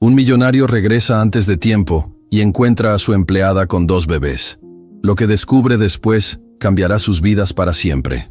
Un millonario regresa antes de tiempo y encuentra a su empleada con 2 bebés. Lo que descubre después cambiará sus vidas para siempre.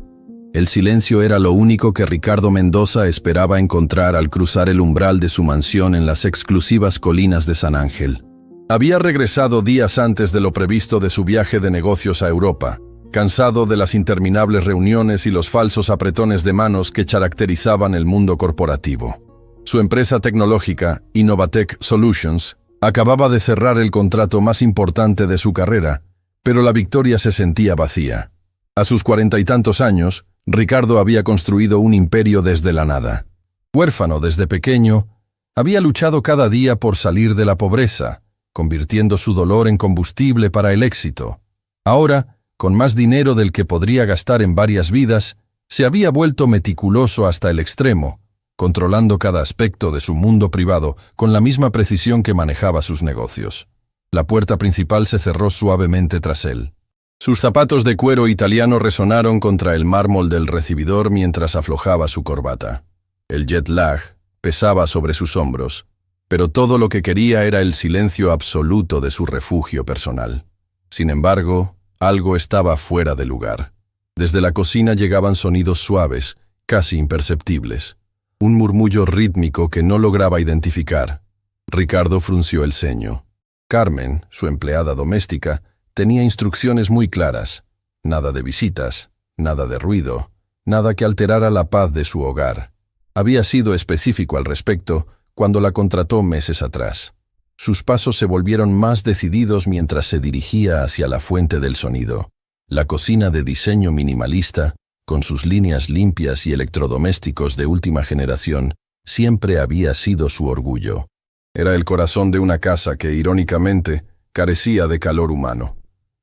El silencio era lo único que Ricardo Mendoza esperaba encontrar al cruzar el umbral de su mansión en las exclusivas colinas de San Ángel. Había regresado días antes de lo previsto de su viaje de negocios a Europa, cansado de las interminables reuniones y los falsos apretones de manos que caracterizaban el mundo corporativo. Su empresa tecnológica, Innovatech Solutions, acababa de cerrar el contrato más importante de su carrera, pero la victoria se sentía vacía. A sus 40 y tantos años, Ricardo había construido un imperio desde la nada. Huérfano desde pequeño, había luchado cada día por salir de la pobreza, convirtiendo su dolor en combustible para el éxito. Ahora, con más dinero del que podría gastar en varias vidas, se había vuelto meticuloso hasta el extremo, controlando cada aspecto de su mundo privado con la misma precisión que manejaba sus negocios. La puerta principal se cerró suavemente tras él. Sus zapatos de cuero italiano resonaron contra el mármol del recibidor mientras aflojaba su corbata. El jet lag pesaba sobre sus hombros, pero todo lo que quería era el silencio absoluto de su refugio personal. Sin embargo, algo estaba fuera de lugar. Desde la cocina llegaban sonidos suaves, casi imperceptibles. Un murmullo rítmico que no lograba identificar. Ricardo frunció el ceño. Carmen, su empleada doméstica, tenía instrucciones muy claras. Nada de visitas, nada de ruido, nada que alterara la paz de su hogar. Había sido específico al respecto cuando la contrató meses atrás. Sus pasos se volvieron más decididos mientras se dirigía hacia la fuente del sonido. La cocina de diseño minimalista, con sus líneas limpias y electrodomésticos de última generación, siempre había sido su orgullo. Era el corazón de una casa que, irónicamente, carecía de calor humano.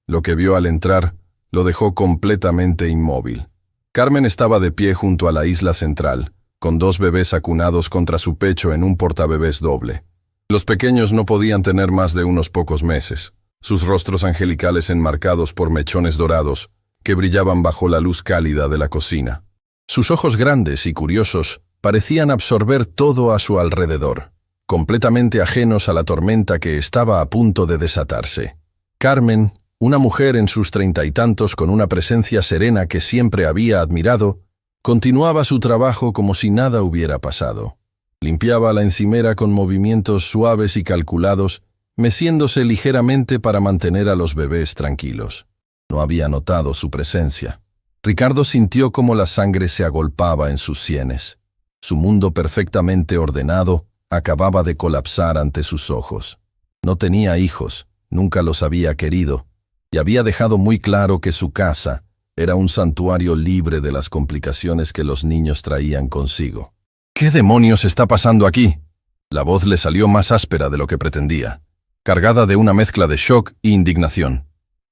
Lo que vio al entrar lo dejó completamente inmóvil. Carmen estaba de pie junto a la isla central, con 2 bebés acunados contra su pecho en un portabebés doble. Los pequeños no podían tener más de unos pocos meses, sus rostros angelicales enmarcados por mechones dorados que brillaban bajo la luz cálida de la cocina. Sus ojos grandes y curiosos parecían absorber todo a su alrededor, completamente ajenos a la tormenta que estaba a punto de desatarse. Carmen, una mujer en sus 30 y tantos con una presencia serena que siempre había admirado, continuaba su trabajo como si nada hubiera pasado. Limpiaba la encimera con movimientos suaves y calculados, meciéndose ligeramente para mantener a los bebés tranquilos. No había notado su presencia. Ricardo sintió cómo la sangre se agolpaba en sus sienes. Su mundo perfectamente ordenado acababa de colapsar ante sus ojos. No tenía hijos, nunca los había querido, y había dejado muy claro que su casa era un santuario libre de las complicaciones que los niños traían consigo. ¿Qué demonios está pasando aquí? La voz le salió más áspera de lo que pretendía, cargada de una mezcla de shock e indignación.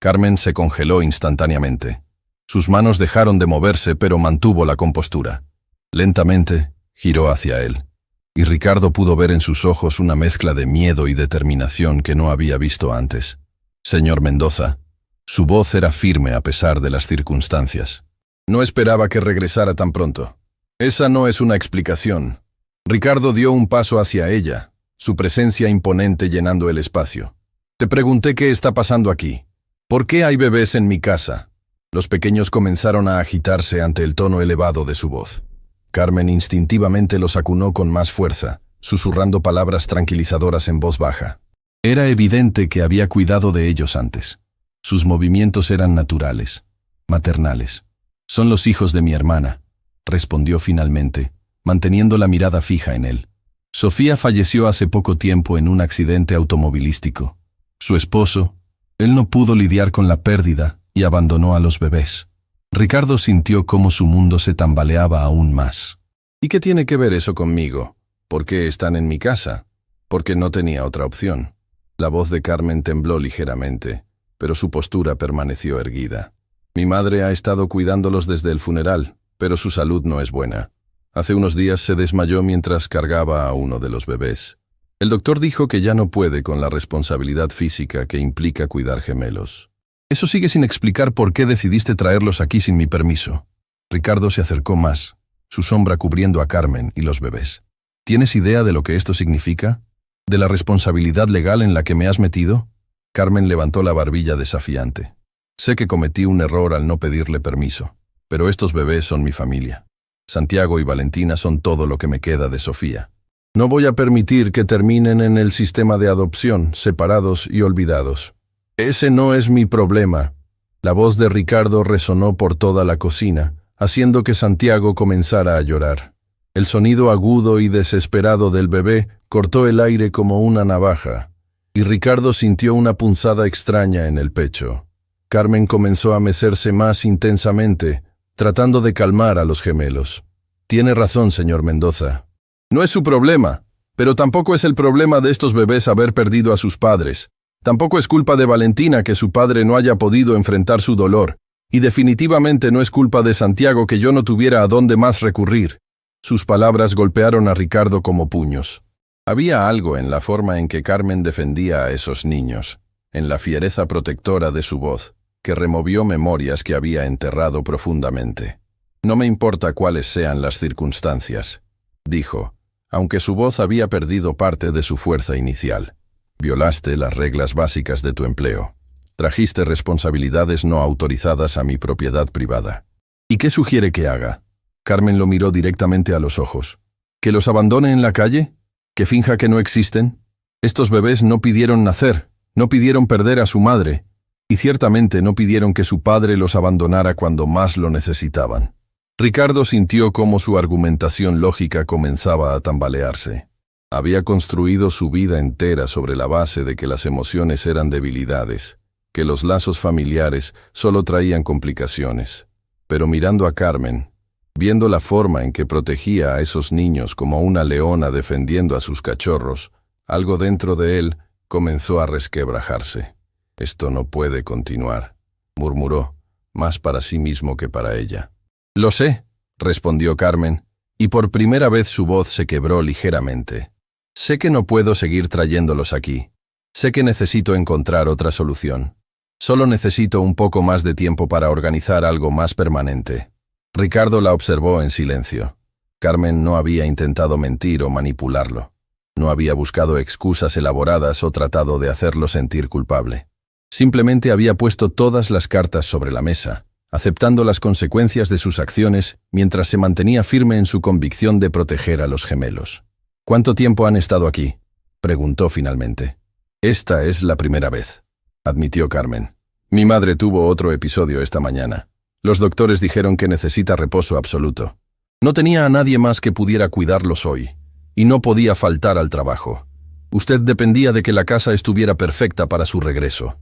Carmen se congeló instantáneamente. Sus manos dejaron de moverse, pero mantuvo la compostura. Lentamente, giró hacia él, y Ricardo pudo ver en sus ojos una mezcla de miedo y determinación que no había visto antes. Señor Mendoza. Su voz era firme a pesar de las circunstancias. No esperaba que regresara tan pronto. Esa no es una explicación. Ricardo dio un paso hacia ella, su presencia imponente llenando el espacio. Te pregunté qué está pasando aquí. ¿Por qué hay bebés en mi casa? Los pequeños comenzaron a agitarse ante el tono elevado de su voz. Carmen instintivamente los acunó con más fuerza, susurrando palabras tranquilizadoras en voz baja. Era evidente que había cuidado de ellos antes. Sus movimientos eran naturales, maternales. Son los hijos de mi hermana, respondió finalmente, manteniendo la mirada fija en él. Sofía falleció hace poco tiempo en un accidente automovilístico. Su esposo, él no pudo lidiar con la pérdida y abandonó a los bebés. Ricardo sintió cómo su mundo se tambaleaba aún más. ¿Y qué tiene que ver eso conmigo? ¿Por qué están en mi casa? Porque no tenía otra opción. La voz de Carmen tembló ligeramente, pero su postura permaneció erguida. Mi madre ha estado cuidándolos desde el funeral, pero su salud no es buena. Hace unos días se desmayó mientras cargaba a uno de los bebés. El doctor dijo que ya no puede con la responsabilidad física que implica cuidar gemelos. Eso sigue sin explicar por qué decidiste traerlos aquí sin mi permiso. Ricardo se acercó más, su sombra cubriendo a Carmen y los bebés. ¿Tienes idea de lo que esto significa? ¿De la responsabilidad legal en la que me has metido? Carmen levantó la barbilla desafiante. Sé que cometí un error al no pedirle permiso, pero estos bebés son mi familia. Santiago y Valentina son todo lo que me queda de Sofía. No voy a permitir que terminen en el sistema de adopción, separados y olvidados. Ese no es mi problema. La voz de Ricardo resonó por toda la cocina, haciendo que Santiago comenzara a llorar. El sonido agudo y desesperado del bebé cortó el aire como una navaja, y Ricardo sintió una punzada extraña en el pecho. Carmen comenzó a mecerse más intensamente, tratando de calmar a los gemelos. Tiene razón, señor Mendoza. No es su problema, pero tampoco es el problema de estos bebés haber perdido a sus padres. Tampoco es culpa de Valentina que su padre no haya podido enfrentar su dolor, y definitivamente no es culpa de Santiago que yo no tuviera a dónde más recurrir. Sus palabras golpearon a Ricardo como puños. Había algo en la forma en que Carmen defendía a esos niños, en la fiereza protectora de su voz, que removió memorias que había enterrado profundamente. No me importa cuáles sean las circunstancias, dijo, aunque su voz había perdido parte de su fuerza inicial. Violaste las reglas básicas de tu empleo. Trajiste responsabilidades no autorizadas a mi propiedad privada. ¿Y qué sugiere que haga? Carmen lo miró directamente a los ojos. ¿Que los abandone en la calle? ¿Que finja que no existen? Estos bebés no pidieron nacer, no pidieron perder a su madre, y ciertamente no pidieron que su padre los abandonara cuando más lo necesitaban. Ricardo sintió cómo su argumentación lógica comenzaba a tambalearse. Había construido su vida entera sobre la base de que las emociones eran debilidades, que los lazos familiares solo traían complicaciones. Pero mirando a Carmen, viendo la forma en que protegía a esos niños como una leona defendiendo a sus cachorros, algo dentro de él comenzó a resquebrajarse. Esto no puede continuar, murmuró, más para sí mismo que para ella. Lo sé, respondió Carmen, y por primera vez su voz se quebró ligeramente. Sé que no puedo seguir trayéndolos aquí. Sé que necesito encontrar otra solución. Solo necesito un poco más de tiempo para organizar algo más permanente. Ricardo la observó en silencio. Carmen no había intentado mentir o manipularlo. No había buscado excusas elaboradas o tratado de hacerlo sentir culpable. Simplemente había puesto todas las cartas sobre la mesa, aceptando las consecuencias de sus acciones mientras se mantenía firme en su convicción de proteger a los gemelos. ¿Cuánto tiempo han estado aquí?, preguntó finalmente. Esta es la primera vez, admitió Carmen. Mi madre tuvo otro episodio esta mañana. Los doctores dijeron que necesita reposo absoluto. No tenía a nadie más que pudiera cuidarlos hoy, y no podía faltar al trabajo. Usted dependía de que la casa estuviera perfecta para su regreso.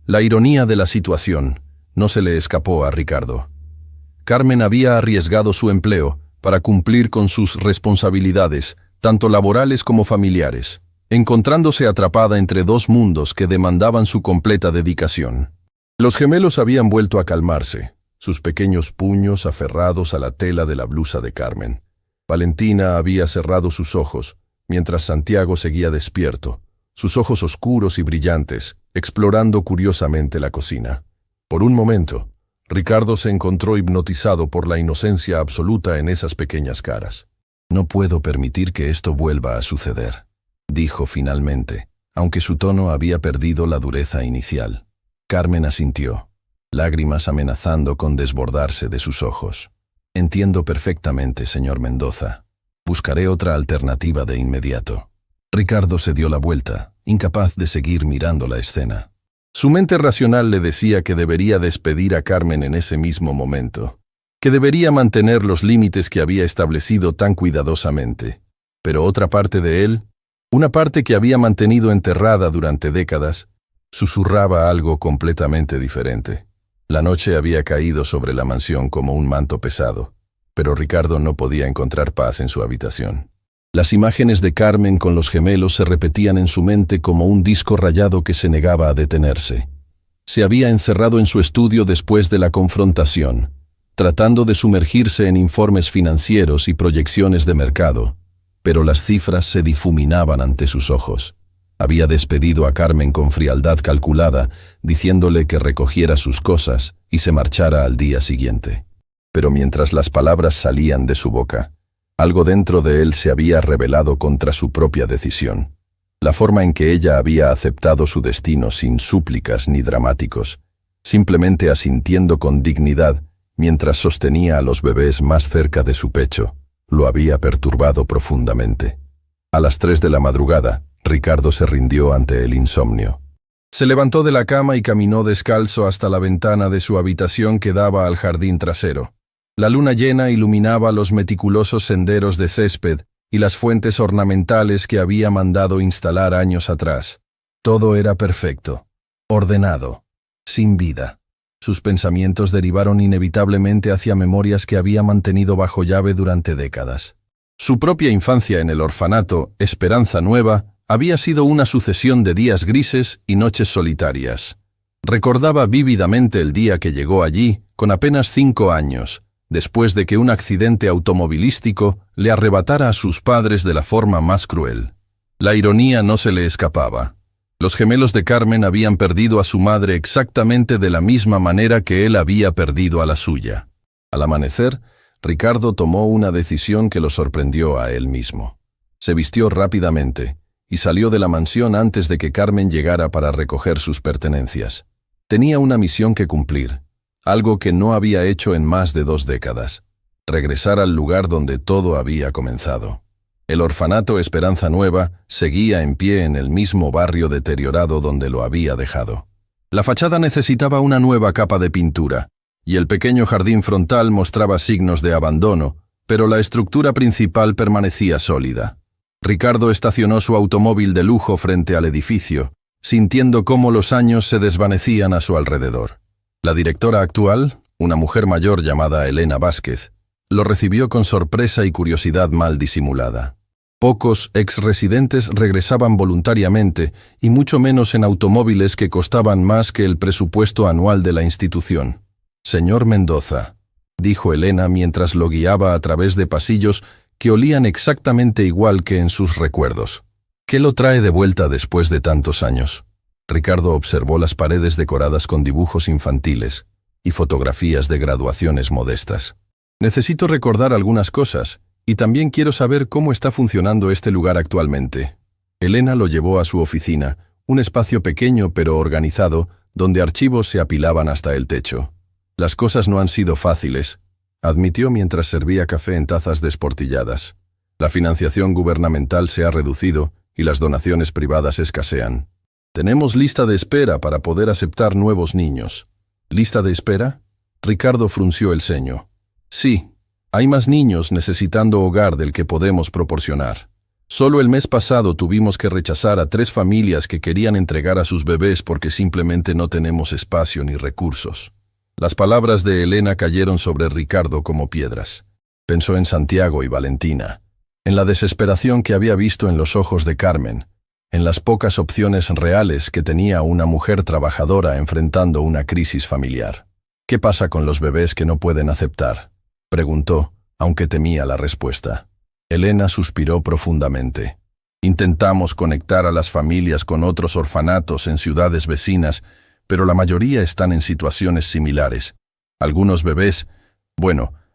La ironía de la situación no se le escapó a Ricardo. Carmen había arriesgado su empleo para cumplir con sus responsabilidades, tanto laborales como familiares, encontrándose atrapada entre dos mundos que demandaban su completa dedicación. Los gemelos habían vuelto a calmarse, sus pequeños puños aferrados a la tela de la blusa de Carmen. Valentina había cerrado sus ojos, mientras Santiago seguía despierto, sus ojos oscuros y brillantes, explorando curiosamente la cocina. Por un momento, Ricardo se encontró hipnotizado por la inocencia absoluta en esas pequeñas caras. No puedo permitir que esto vuelva a suceder, dijo finalmente, aunque su tono había perdido la dureza inicial. Carmen asintió, lágrimas amenazando con desbordarse de sus ojos. Entiendo perfectamente, señor Mendoza. Buscaré otra alternativa de inmediato. Ricardo se dio la vuelta, incapaz de seguir mirando la escena. Su mente racional le decía que debería despedir a Carmen en ese mismo momento, que debería mantener los límites que había establecido tan cuidadosamente. Pero otra parte de él, una parte que había mantenido enterrada durante décadas, susurraba algo completamente diferente. La noche había caído sobre la mansión como un manto pesado, pero Ricardo no podía encontrar paz en su habitación. Las imágenes de Carmen con los gemelos se repetían en su mente como un disco rayado que se negaba a detenerse. Se había encerrado en su estudio después de la confrontación, tratando de sumergirse en informes financieros y proyecciones de mercado, pero las cifras se difuminaban ante sus ojos. Había despedido a Carmen con frialdad calculada, diciéndole que recogiera sus cosas y se marchara al día siguiente. Pero mientras las palabras salían de su boca, Algo dentro de él se había rebelado contra su propia decisión. La forma en que ella había aceptado su destino sin súplicas ni dramáticos, simplemente asintiendo con dignidad mientras sostenía a los bebés más cerca de su pecho, lo había perturbado profundamente. A las 3 de la madrugada, Ricardo se rindió ante el insomnio. Se levantó de la cama y caminó descalzo hasta la ventana de su habitación que daba al jardín trasero. La luna llena iluminaba los meticulosos senderos de césped y las fuentes ornamentales que había mandado instalar años atrás. Todo era perfecto, ordenado, sin vida. Sus pensamientos derivaron inevitablemente hacia memorias que había mantenido bajo llave durante décadas. Su propia infancia en el orfanato, Esperanza Nueva, había sido una sucesión de días grises y noches solitarias. Recordaba vívidamente el día que llegó allí, con apenas 5 años, después de que un accidente automovilístico le arrebatara a sus padres de la forma más cruel. La ironía no se le escapaba. Los gemelos de Carmen habían perdido a su madre exactamente de la misma manera que él había perdido a la suya. Al amanecer, Ricardo tomó una decisión que lo sorprendió a él mismo. Se vistió rápidamente y salió de la mansión antes de que Carmen llegara para recoger sus pertenencias. Tenía una misión que cumplir, algo que no había hecho en más de 2 décadas: regresar al lugar donde todo había comenzado. El orfanato Esperanza Nueva seguía en pie en el mismo barrio deteriorado donde lo había dejado. La fachada necesitaba una nueva capa de pintura, y el pequeño jardín frontal mostraba signos de abandono, pero la estructura principal permanecía sólida. Ricardo estacionó su automóvil de lujo frente al edificio, sintiendo cómo los años se desvanecían a su alrededor. La directora actual, una mujer mayor llamada Elena Vázquez, lo recibió con sorpresa y curiosidad mal disimulada. Pocos exresidentes regresaban voluntariamente, y mucho menos en automóviles que costaban más que el presupuesto anual de la institución. «Señor Mendoza», dijo Elena mientras lo guiaba a través de pasillos que olían exactamente igual que en sus recuerdos. «¿Qué lo trae de vuelta después de tantos años?». Ricardo observó las paredes decoradas con dibujos infantiles y fotografías de graduaciones modestas. «Necesito recordar algunas cosas, y también quiero saber cómo está funcionando este lugar actualmente». Elena lo llevó a su oficina, un espacio pequeño pero organizado, donde archivos se apilaban hasta el techo. «Las cosas no han sido fáciles», admitió mientras servía café en tazas desportilladas. «La financiación gubernamental se ha reducido y las donaciones privadas escasean. Tenemos lista de espera para poder aceptar nuevos niños». «¿Lista de espera?». Ricardo frunció el ceño. «Sí, hay más niños necesitando hogar del que podemos proporcionar. Solo el mes pasado tuvimos que rechazar a 3 familias que querían entregar a sus bebés porque simplemente no tenemos espacio ni recursos». Las palabras de Elena cayeron sobre Ricardo como piedras. Pensó en Santiago y Valentina, en la desesperación que había visto en los ojos de Carmen, en las pocas opciones reales que tenía una mujer trabajadora enfrentando una crisis familiar. «¿Qué pasa con los bebés que no pueden aceptar?», preguntó, aunque temía la respuesta. Elena suspiró profundamente. «Intentamos conectar a las familias con otros orfanatos en ciudades vecinas, pero la mayoría están en situaciones similares. Algunos bebés,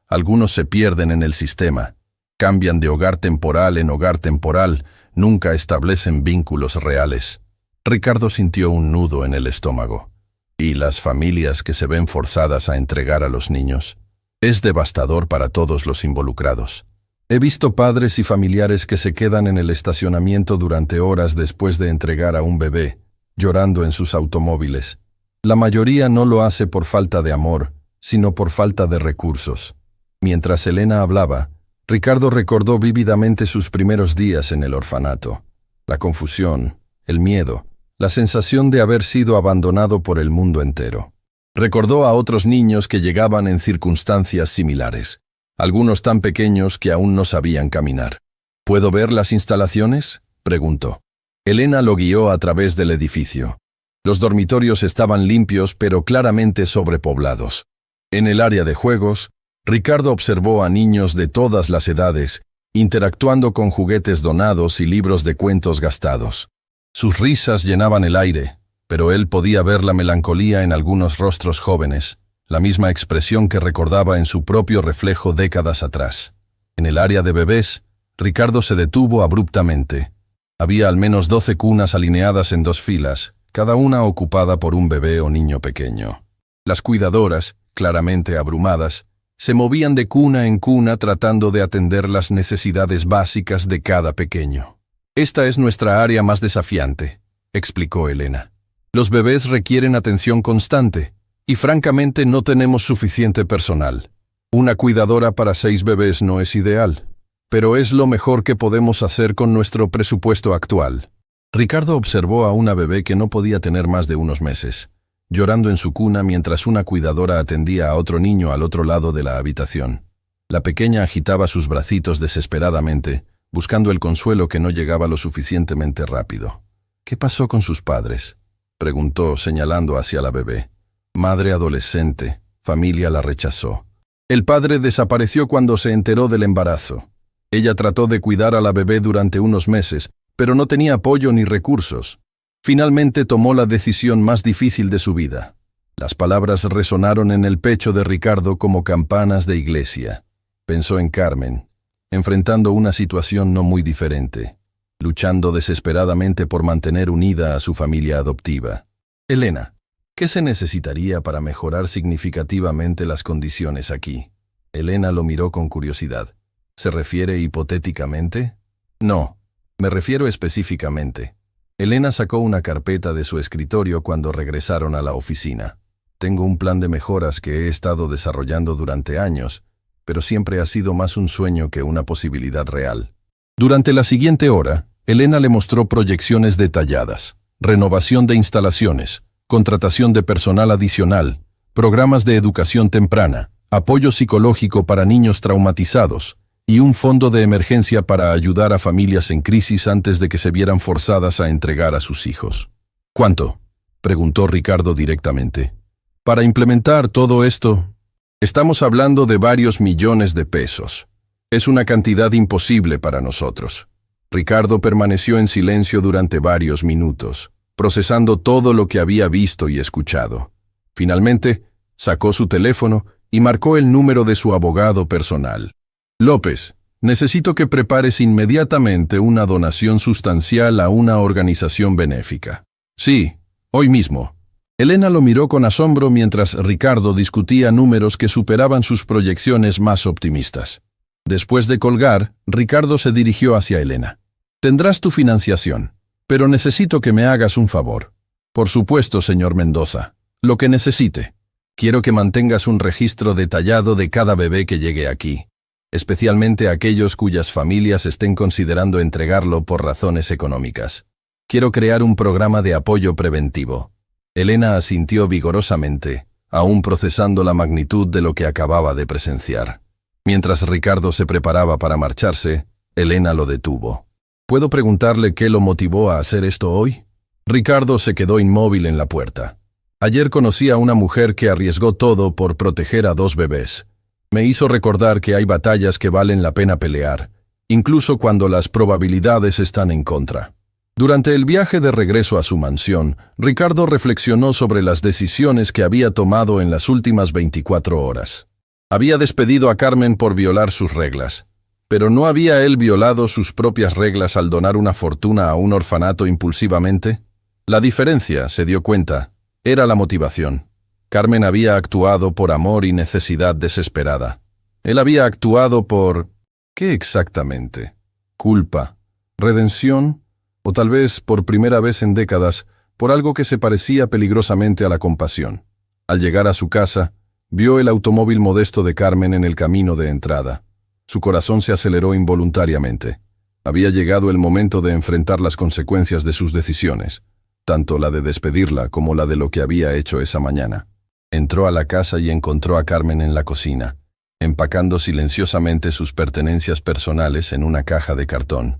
algunos se pierden en el sistema, cambian de hogar temporal en hogar temporal, nunca establecen vínculos reales». Ricardo sintió un nudo en el estómago. ¿Y las familias que se ven forzadas a entregar a los niños? Es devastador para todos los involucrados. He visto padres y familiares que se quedan en el estacionamiento durante horas después de entregar a un bebé, llorando en sus automóviles. La mayoría no lo hace por falta de amor, sino por falta de recursos. Mientras Elena hablaba, Ricardo recordó vívidamente sus primeros días en el orfanato. La confusión, el miedo, la sensación de haber sido abandonado por el mundo entero. Recordó a otros niños que llegaban en circunstancias similares, algunos tan pequeños que aún no sabían caminar. «¿Puedo ver las instalaciones?», preguntó. Elena lo guió a través del edificio. Los dormitorios estaban limpios pero claramente sobrepoblados. En el área de juegos, Ricardo observó a niños de todas las edades, interactuando con juguetes donados y libros de cuentos gastados. Sus risas llenaban el aire, pero él podía ver la melancolía en algunos rostros jóvenes, la misma expresión que recordaba en su propio reflejo décadas atrás. En el área de bebés, Ricardo se detuvo abruptamente. Había al menos 12 cunas alineadas en 2 filas, cada una ocupada por un bebé o niño pequeño. Las cuidadoras, claramente abrumadas, se movían de cuna en cuna tratando de atender las necesidades básicas de cada pequeño. «Esta es nuestra área más desafiante», explicó Elena. «Los bebés requieren atención constante, y francamente no tenemos suficiente personal. Una cuidadora para 6 bebés no es ideal, pero es lo mejor que podemos hacer con nuestro presupuesto actual». Ricardo observó a una bebé que no podía tener más de unos meses, llorando en su cuna mientras una cuidadora atendía a otro niño al otro lado de la habitación. La pequeña agitaba sus bracitos desesperadamente, buscando el consuelo que no llegaba lo suficientemente rápido. «¿Qué pasó con sus padres?», preguntó señalando hacia la bebé. «Madre adolescente, familia la rechazó. El padre desapareció cuando se enteró del embarazo. Ella trató de cuidar a la bebé durante unos meses, pero no tenía apoyo ni recursos. Finalmente tomó la decisión más difícil de su vida». Las palabras resonaron en el pecho de Ricardo como campanas de iglesia. Pensó en Carmen, enfrentando una situación no muy diferente, luchando desesperadamente por mantener unida a su familia adoptiva. «Elena, ¿qué se necesitaría para mejorar significativamente las condiciones aquí?». Elena lo miró con curiosidad. «¿Se refiere hipotéticamente?». «No, me refiero específicamente». Elena sacó una carpeta de su escritorio cuando regresaron a la oficina. «Tengo un plan de mejoras que he estado desarrollando durante años, pero siempre ha sido más un sueño que una posibilidad real». Durante la siguiente hora, Elena le mostró proyecciones detalladas, renovación de instalaciones, contratación de personal adicional, programas de educación temprana, apoyo psicológico para niños traumatizados y un fondo de emergencia para ayudar a familias en crisis antes de que se vieran forzadas a entregar a sus hijos. «¿Cuánto?», preguntó Ricardo directamente. «Para implementar todo esto, estamos hablando de varios millones de pesos. Es una cantidad imposible para nosotros». Ricardo permaneció en silencio durante varios minutos, procesando todo lo que había visto y escuchado. Finalmente, sacó su teléfono y marcó el número de su abogado personal. «López, necesito que prepares inmediatamente una donación sustancial a una organización benéfica». «Sí, hoy mismo». Elena lo miró con asombro mientras Ricardo discutía números que superaban sus proyecciones más optimistas. Después de colgar, Ricardo se dirigió hacia Elena. «Tendrás tu financiación, pero necesito que me hagas un favor». «Por supuesto, señor Mendoza, lo que necesite. Quiero que mantengas un registro detallado de cada bebé que llegue aquí, especialmente aquellos cuyas familias estén considerando entregarlo por razones económicas. Quiero crear un programa de apoyo preventivo». Elena asintió vigorosamente, aún procesando la magnitud de lo que acababa de presenciar. Mientras Ricardo se preparaba para marcharse, Elena lo detuvo. «¿Puedo preguntarle qué lo motivó a hacer esto hoy?». Ricardo se quedó inmóvil en la puerta. «Ayer conocí a una mujer que arriesgó todo por proteger a 2 bebés. Me hizo recordar que hay batallas que valen la pena pelear, incluso cuando las probabilidades están en contra». Durante el viaje de regreso a su mansión, Ricardo reflexionó sobre las decisiones que había tomado en las últimas 24 horas. Había despedido a Carmen por violar sus reglas, pero ¿no había él violado sus propias reglas al donar una fortuna a un orfanato impulsivamente? La diferencia, se dio cuenta, era la motivación. Carmen había actuado por amor y necesidad desesperada. Él había actuado por... ¿qué exactamente? ¿Culpa? ¿Redención? O tal vez, por primera vez en décadas, por algo que se parecía peligrosamente a la compasión. Al llegar a su casa, vio el automóvil modesto de Carmen en el camino de entrada. Su corazón se aceleró involuntariamente. Había llegado el momento de enfrentar las consecuencias de sus decisiones, tanto la de despedirla como la de lo que había hecho esa mañana. Entró a la casa y encontró a Carmen en la cocina, empacando silenciosamente sus pertenencias personales en una caja de cartón.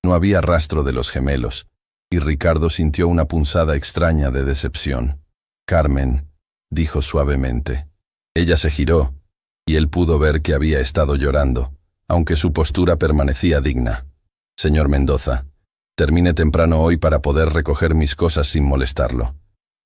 No había rastro de los gemelos, y Ricardo sintió una punzada extraña de decepción. «Carmen», dijo suavemente. Ella se giró, y él pudo ver que había estado llorando, aunque su postura permanecía digna. «Señor Mendoza, termine temprano hoy para poder recoger mis cosas sin molestarlo.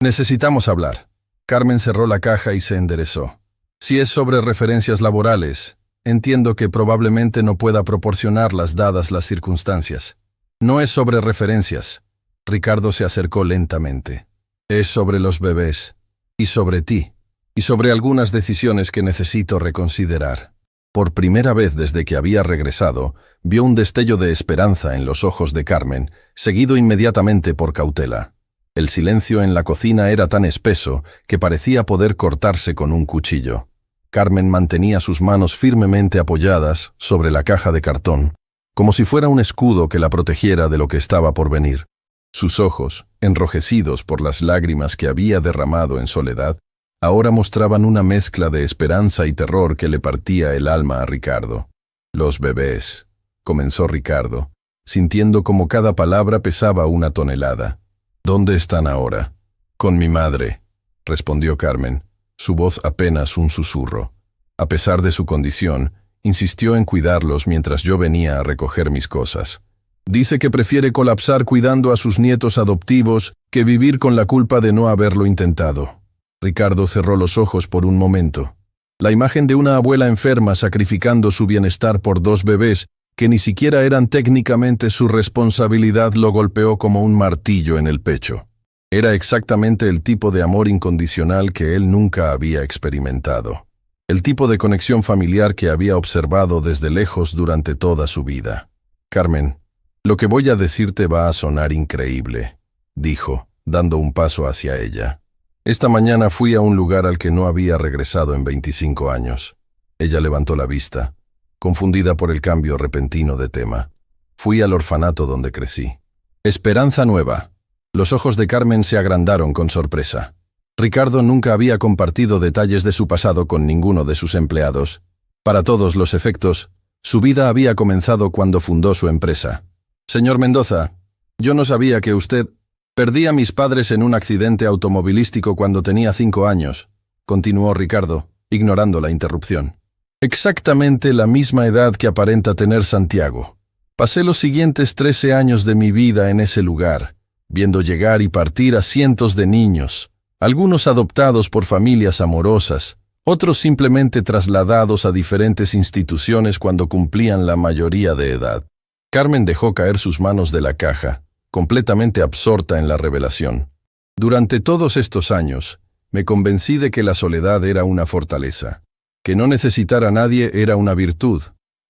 Necesitamos hablar». Carmen cerró la caja y se enderezó. «Si es sobre referencias laborales, entiendo que probablemente no pueda proporcionarlas dadas las circunstancias. No es sobre referencias. Ricardo se acercó lentamente. Es sobre los bebés. Y sobre ti. Y sobre algunas decisiones que necesito reconsiderar. Por primera vez desde que había regresado, vio un destello de esperanza en los ojos de Carmen, seguido inmediatamente por cautela. El silencio en la cocina era tan espeso que parecía poder cortarse con un cuchillo. Carmen mantenía sus manos firmemente apoyadas sobre la caja de cartón, como si fuera un escudo que la protegiera de lo que estaba por venir. Sus ojos, enrojecidos por las lágrimas que había derramado en soledad, ahora mostraban una mezcla de esperanza y terror que le partía el alma a Ricardo. «Los bebés», comenzó Ricardo, sintiendo como cada palabra pesaba una tonelada. «¿Dónde están ahora?» «Con mi madre», respondió Carmen, su voz apenas un susurro. A pesar de su condición, insistió en cuidarlos mientras yo venía a recoger mis cosas. Dice que prefiere colapsar cuidando a sus nietos adoptivos que vivir con la culpa de no haberlo intentado. Ricardo cerró los ojos por un momento. La imagen de una abuela enferma sacrificando su bienestar por dos bebés que ni siquiera eran técnicamente su responsabilidad lo golpeó como un martillo en el pecho. Era exactamente el tipo de amor incondicional que él nunca había experimentado. El tipo de conexión familiar que había observado desde lejos durante toda su vida. «Carmen, lo que voy a decirte va a sonar increíble», dijo, dando un paso hacia ella. «Esta mañana fui a un lugar al que no había regresado en 25 años. Ella levantó la vista, confundida por el cambio repentino de tema. Fui al orfanato donde crecí. Esperanza Nueva». Los ojos de Carmen se agrandaron con sorpresa. Ricardo nunca había compartido detalles de su pasado con ninguno de sus empleados. Para todos los efectos, su vida había comenzado cuando fundó su empresa. «Señor Mendoza, yo no sabía que usted...» «Perdí a mis padres en un accidente automovilístico cuando tenía 5 años», continuó Ricardo, ignorando la interrupción. «Exactamente la misma edad que aparenta tener Santiago. Pasé los siguientes 13 años de mi vida en ese lugar, viendo llegar y partir a cientos de niños, algunos adoptados por familias amorosas, otros simplemente trasladados a diferentes instituciones cuando cumplían la mayoría de edad». Carmen dejó caer sus manos de la caja, completamente absorta en la revelación. «Durante todos estos años, me convencí de que la soledad era una fortaleza, que no necesitar a nadie era una virtud.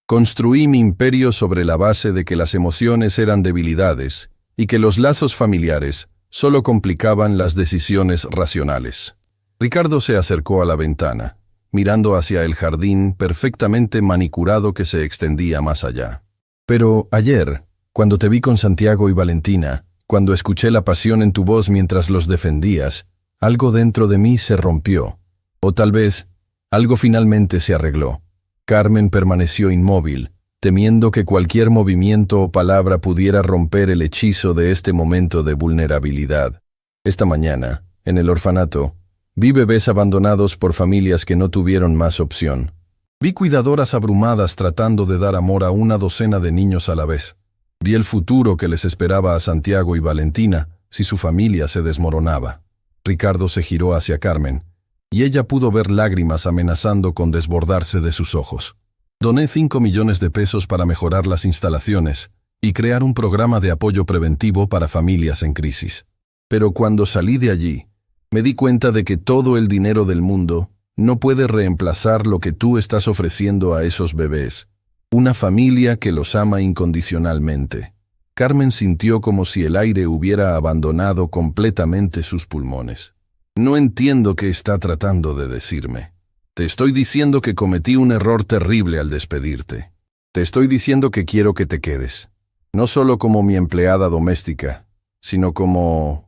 Construí mi imperio sobre la base de que las emociones eran debilidades y que los lazos familiares solo complicaban las decisiones racionales». Ricardo se acercó a la ventana, mirando hacia el jardín perfectamente manicurado que se extendía más allá. «Pero ayer, cuando te vi con Santiago y Valentina, cuando escuché la pasión en tu voz mientras los defendías, algo dentro de mí se rompió. O tal vez, algo finalmente se arregló». Carmen permaneció inmóvil, temiendo que cualquier movimiento o palabra pudiera romper el hechizo de este momento de vulnerabilidad. Esta mañana, en el orfanato, vi bebés abandonados por familias que no tuvieron más opción. Vi cuidadoras abrumadas tratando de dar amor a una docena de niños a la vez. Vi el futuro que les esperaba a Santiago y Valentina si su familia se desmoronaba. Ricardo se giró hacia Carmen, y ella pudo ver lágrimas amenazando con desbordarse de sus ojos. «Doné 5 millones de pesos para mejorar las instalaciones y crear un programa de apoyo preventivo para familias en crisis. Pero cuando salí de allí, me di cuenta de que todo el dinero del mundo no puede reemplazar lo que tú estás ofreciendo a esos bebés. Una familia que los ama incondicionalmente». Carmen sintió como si el aire hubiera abandonado completamente sus pulmones. «No entiendo qué está tratando de decirme. Te estoy diciendo que cometí un error terrible al despedirte. Te estoy diciendo que quiero que te quedes. No solo como mi empleada doméstica, sino como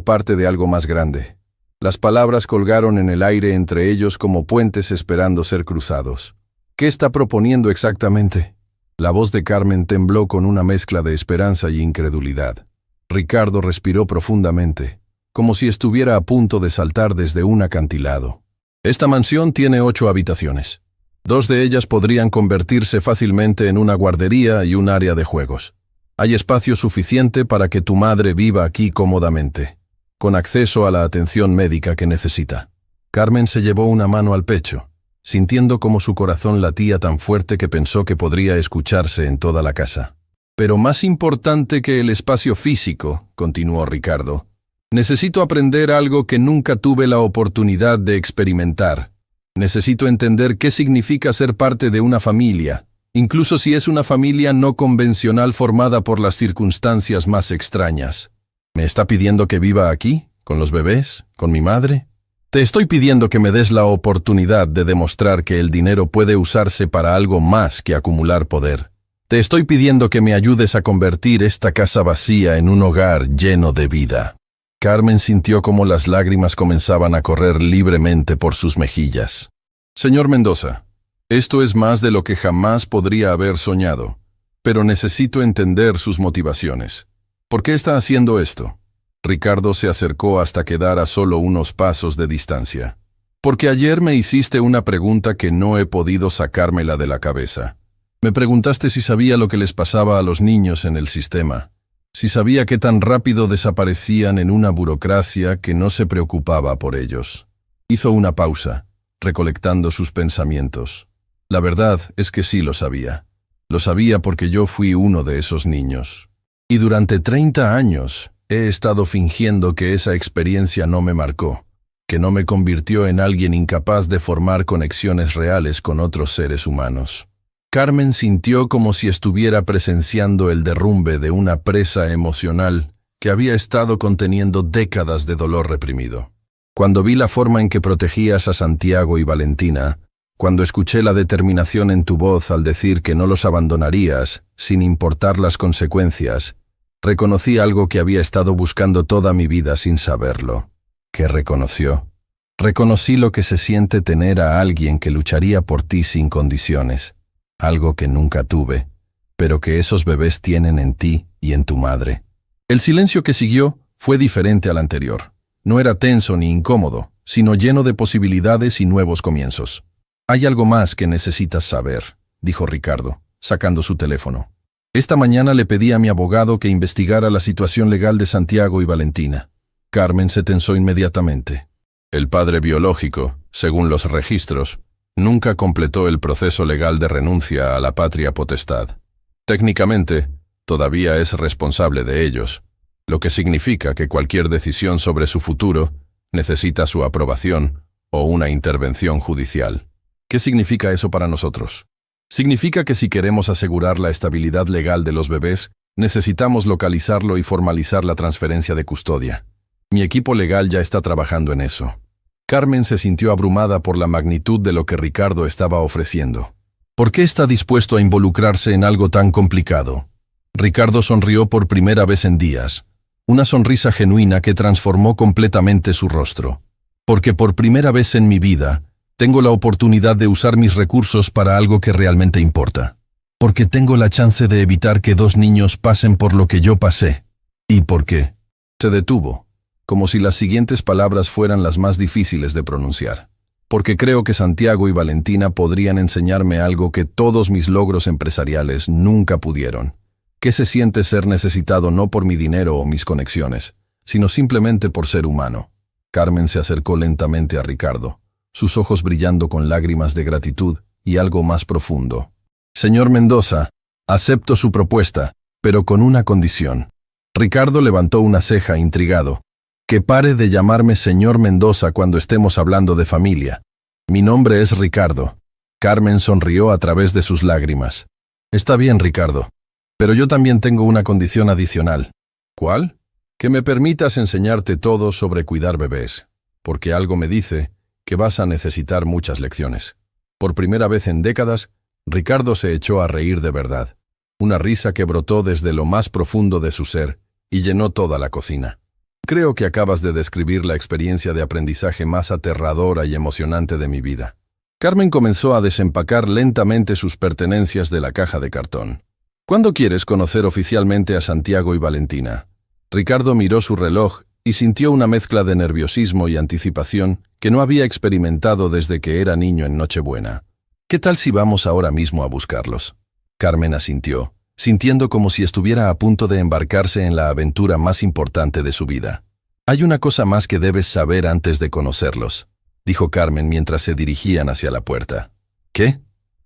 parte de algo más grande». Las palabras colgaron en el aire entre ellos como puentes esperando ser cruzados. «¿Qué está proponiendo exactamente?». La voz de Carmen tembló con una mezcla de esperanza y incredulidad. Ricardo respiró profundamente, como si estuviera a punto de saltar desde un acantilado. «Esta mansión tiene 8 habitaciones. 2 de ellas podrían convertirse fácilmente en una guardería y un área de juegos. Hay espacio suficiente para que tu madre viva aquí cómodamente, con acceso a la atención médica que necesita». Carmen se llevó una mano al pecho. sintiendo como su corazón latía tan fuerte que pensó que podría escucharse en toda la casa. Pero más importante que el espacio físico, continuó Ricardo, necesito aprender algo que nunca tuve la oportunidad de experimentar. Necesito entender qué significa ser parte de una familia, incluso si es una familia no convencional formada por las circunstancias más extrañas. ¿Me está pidiendo que viva aquí, con los bebés, con mi madre? Te estoy pidiendo que me des la oportunidad de demostrar que el dinero puede usarse para algo más que acumular poder. Te estoy pidiendo que me ayudes a convertir esta casa vacía en un hogar lleno de vida. Carmen sintió como las lágrimas comenzaban a correr libremente por sus mejillas. Señor Mendoza, esto es más de lo que jamás podría haber soñado, pero necesito entender sus motivaciones. ¿Por qué está haciendo esto? Ricardo se acercó hasta quedar a solo unos pasos de distancia. Porque ayer me hiciste una pregunta que no he podido sacármela de la cabeza. Me preguntaste si sabía lo que les pasaba a los niños en el sistema, si sabía qué tan rápido desaparecían en una burocracia que no se preocupaba por ellos. Hizo una pausa, recolectando sus pensamientos. La verdad es que sí lo sabía. Lo sabía porque yo fui uno de esos niños. Y durante 30 años he estado fingiendo que esa experiencia no me marcó, que no me convirtió en alguien incapaz de formar conexiones reales con otros seres humanos. Carmen sintió como si estuviera presenciando el derrumbe de una presa emocional que había estado conteniendo décadas de dolor reprimido. Cuando vi la forma en que protegías a Santiago y Valentina, cuando escuché la determinación en tu voz al decir que no los abandonarías, sin importar las consecuencias, reconocí algo que había estado buscando toda mi vida sin saberlo. ¿Qué reconoció? Reconocí lo que se siente tener a alguien que lucharía por ti sin condiciones. Algo que nunca tuve, pero que esos bebés tienen en ti y en tu madre. El silencio que siguió fue diferente al anterior. No era tenso ni incómodo, sino lleno de posibilidades y nuevos comienzos. Hay algo más que necesitas saber, dijo Ricardo, sacando su teléfono. Esta mañana le pedí a mi abogado que investigara la situación legal de Santiago y Valentina. Carmen se tensó inmediatamente. El padre biológico, según los registros, nunca completó el proceso legal de renuncia a la patria potestad. Técnicamente, todavía es responsable de ellos, lo que significa que cualquier decisión sobre su futuro necesita su aprobación o una intervención judicial. ¿Qué significa eso para nosotros? Significa que si queremos asegurar la estabilidad legal de los bebés, necesitamos localizarlo y formalizar la transferencia de custodia. Mi equipo legal ya está trabajando en eso. Carmen se sintió abrumada por la magnitud de lo que Ricardo estaba ofreciendo. ¿Por qué está dispuesto a involucrarse en algo tan complicado? Ricardo sonrió por primera vez en días, una sonrisa genuina que transformó completamente su rostro. Porque por primera vez en mi vida, tengo la oportunidad de usar mis recursos para algo que realmente importa. Porque tengo la chance de evitar que 2 niños pasen por lo que yo pasé. ¿Y por qué? Se detuvo, como si las siguientes palabras fueran las más difíciles de pronunciar. Porque creo que Santiago y Valentina podrían enseñarme algo que todos mis logros empresariales nunca pudieron. ¿Qué se siente ser necesitado no por mi dinero o mis conexiones, sino simplemente por ser humano? Carmen se acercó lentamente a Ricardo, sus ojos brillando con lágrimas de gratitud y algo más profundo. Señor Mendoza, acepto su propuesta, pero con una condición. Ricardo levantó una ceja intrigado. Que pare de llamarme señor Mendoza cuando estemos hablando de familia. Mi nombre es Ricardo. Carmen sonrió a través de sus lágrimas. Está bien, Ricardo, pero yo también tengo una condición adicional. ¿Cuál? Que me permitas enseñarte todo sobre cuidar bebés, porque algo me dice que vas a necesitar muchas lecciones. Por primera vez en décadas, Ricardo se echó a reír de verdad. Una risa que brotó desde lo más profundo de su ser y llenó toda la cocina. Creo que acabas de describir la experiencia de aprendizaje más aterradora y emocionante de mi vida. Carmen comenzó a desempacar lentamente sus pertenencias de la caja de cartón. ¿Cuándo quieres conocer oficialmente a Santiago y Valentina? Ricardo miró su reloj y sintió una mezcla de nerviosismo y anticipación que no había experimentado desde que era niño en Nochebuena. ¿Qué tal si vamos ahora mismo a buscarlos? Carmen asintió, sintiendo como si estuviera a punto de embarcarse en la aventura más importante de su vida. Hay una cosa más que debes saber antes de conocerlos. dijo Carmen mientras se dirigían hacia la puerta. ¿Qué?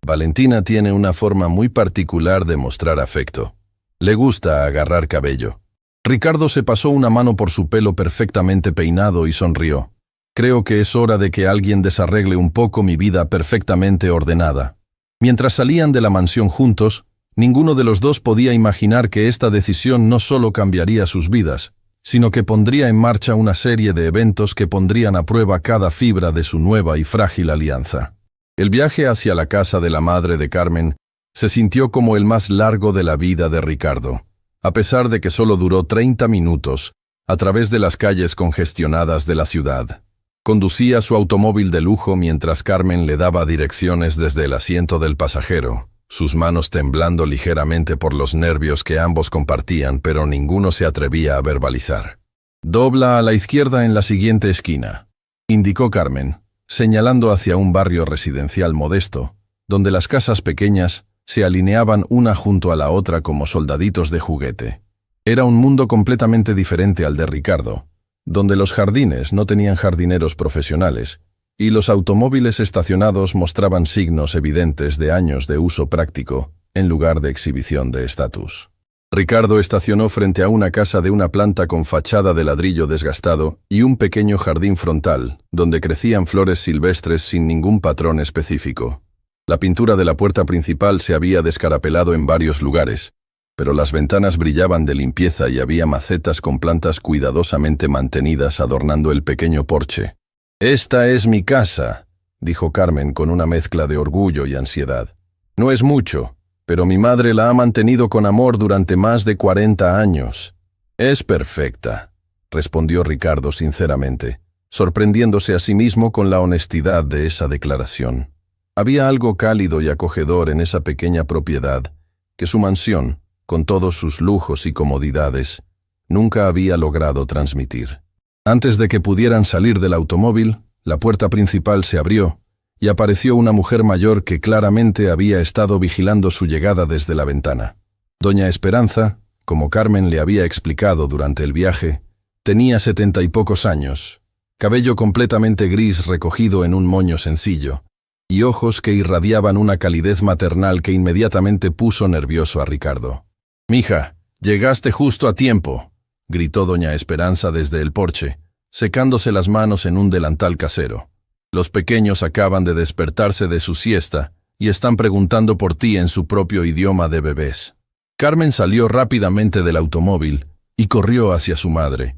Valentina tiene una forma muy particular de mostrar afecto. Le gusta agarrar cabello. Ricardo se pasó una mano por su pelo perfectamente peinado y sonrió. Creo que es hora de que alguien desarregle un poco mi vida perfectamente ordenada. Mientras salían de la mansión juntos, ninguno de los dos podía imaginar que esta decisión no solo cambiaría sus vidas, sino que pondría en marcha una serie de eventos que pondrían a prueba cada fibra de su nueva y frágil alianza. El viaje hacia la casa de la madre de Carmen se sintió como el más largo de la vida de Ricardo, a pesar de que solo duró 30 minutos, a través de las calles congestionadas de la ciudad. Conducía su automóvil de lujo mientras Carmen le daba direcciones desde el asiento del pasajero, sus manos temblando ligeramente por los nervios que ambos compartían, pero ninguno se atrevía a verbalizar. «Dobla a la izquierda en la siguiente esquina», indicó Carmen, señalando hacia un barrio residencial modesto, donde las casas pequeñas se alineaban una junto a la otra como soldaditos de juguete. Era un mundo completamente diferente al de Ricardo, donde los jardines no tenían jardineros profesionales, y los automóviles estacionados mostraban signos evidentes de años de uso práctico, en lugar de exhibición de estatus. Ricardo estacionó frente a una casa de una planta con fachada de ladrillo desgastado y un pequeño jardín frontal, donde crecían flores silvestres sin ningún patrón específico. La pintura de la puerta principal se había descarapelado en varios lugares, pero las ventanas brillaban de limpieza y había macetas con plantas cuidadosamente mantenidas adornando el pequeño porche. «Esta es mi casa», dijo Carmen con una mezcla de orgullo y ansiedad. «No es mucho, pero mi madre la ha mantenido con amor durante más de 40 años. Es perfecta», respondió Ricardo sinceramente, sorprendiéndose a sí mismo con la honestidad de esa declaración. Había algo cálido y acogedor en esa pequeña propiedad que su mansión, con todos sus lujos y comodidades, nunca había logrado transmitir. Antes de que pudieran salir del automóvil, la puerta principal se abrió y apareció una mujer mayor que claramente había estado vigilando su llegada desde la ventana. Doña Esperanza, como Carmen le había explicado durante el viaje, tenía 70 y pocos años, cabello completamente gris recogido en un moño sencillo, y ojos que irradiaban una calidez maternal que inmediatamente puso nervioso a Ricardo. «Mija, llegaste justo a tiempo», gritó doña Esperanza desde el porche, secándose las manos en un delantal casero. «Los pequeños acaban de despertarse de su siesta y están preguntando por ti en su propio idioma de bebés». Carmen salió rápidamente del automóvil y corrió hacia su madre,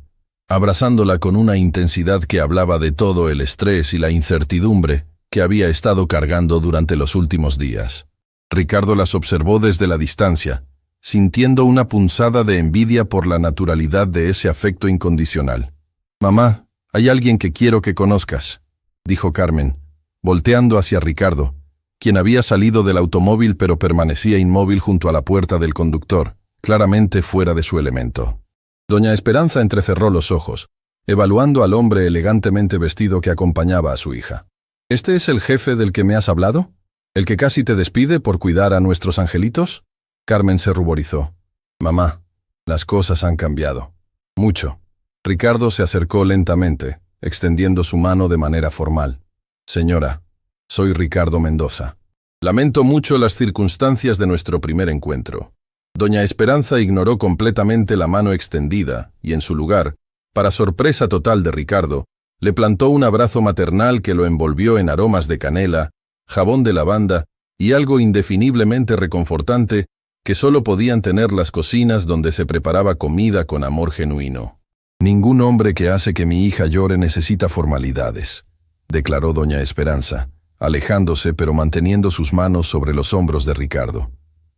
abrazándola con una intensidad que hablaba de todo el estrés y la incertidumbre que había estado cargando durante los últimos días. Ricardo las observó desde la distancia, sintiendo una punzada de envidia por la naturalidad de ese afecto incondicional. «Mamá, hay alguien que quiero que conozcas», dijo Carmen, volteando hacia Ricardo, quien había salido del automóvil pero permanecía inmóvil junto a la puerta del conductor, claramente fuera de su elemento. Doña Esperanza entrecerró los ojos, evaluando al hombre elegantemente vestido que acompañaba a su hija. «¿Este es el jefe del que me has hablado? ¿El que casi te despide por cuidar a nuestros angelitos?» Carmen se ruborizó. «Mamá, las cosas han cambiado. Mucho». Ricardo se acercó lentamente, extendiendo su mano de manera formal. «Señora, soy Ricardo Mendoza. Lamento mucho las circunstancias de nuestro primer encuentro». Doña Esperanza ignoró completamente la mano extendida y, en su lugar, para sorpresa total de Ricardo, le plantó un abrazo maternal que lo envolvió en aromas de canela, jabón de lavanda y algo indefiniblemente reconfortante que solo podían tener las cocinas donde se preparaba comida con amor genuino. «Ningún hombre que hace que mi hija llore necesita formalidades», declaró doña Esperanza, alejándose pero manteniendo sus manos sobre los hombros de Ricardo.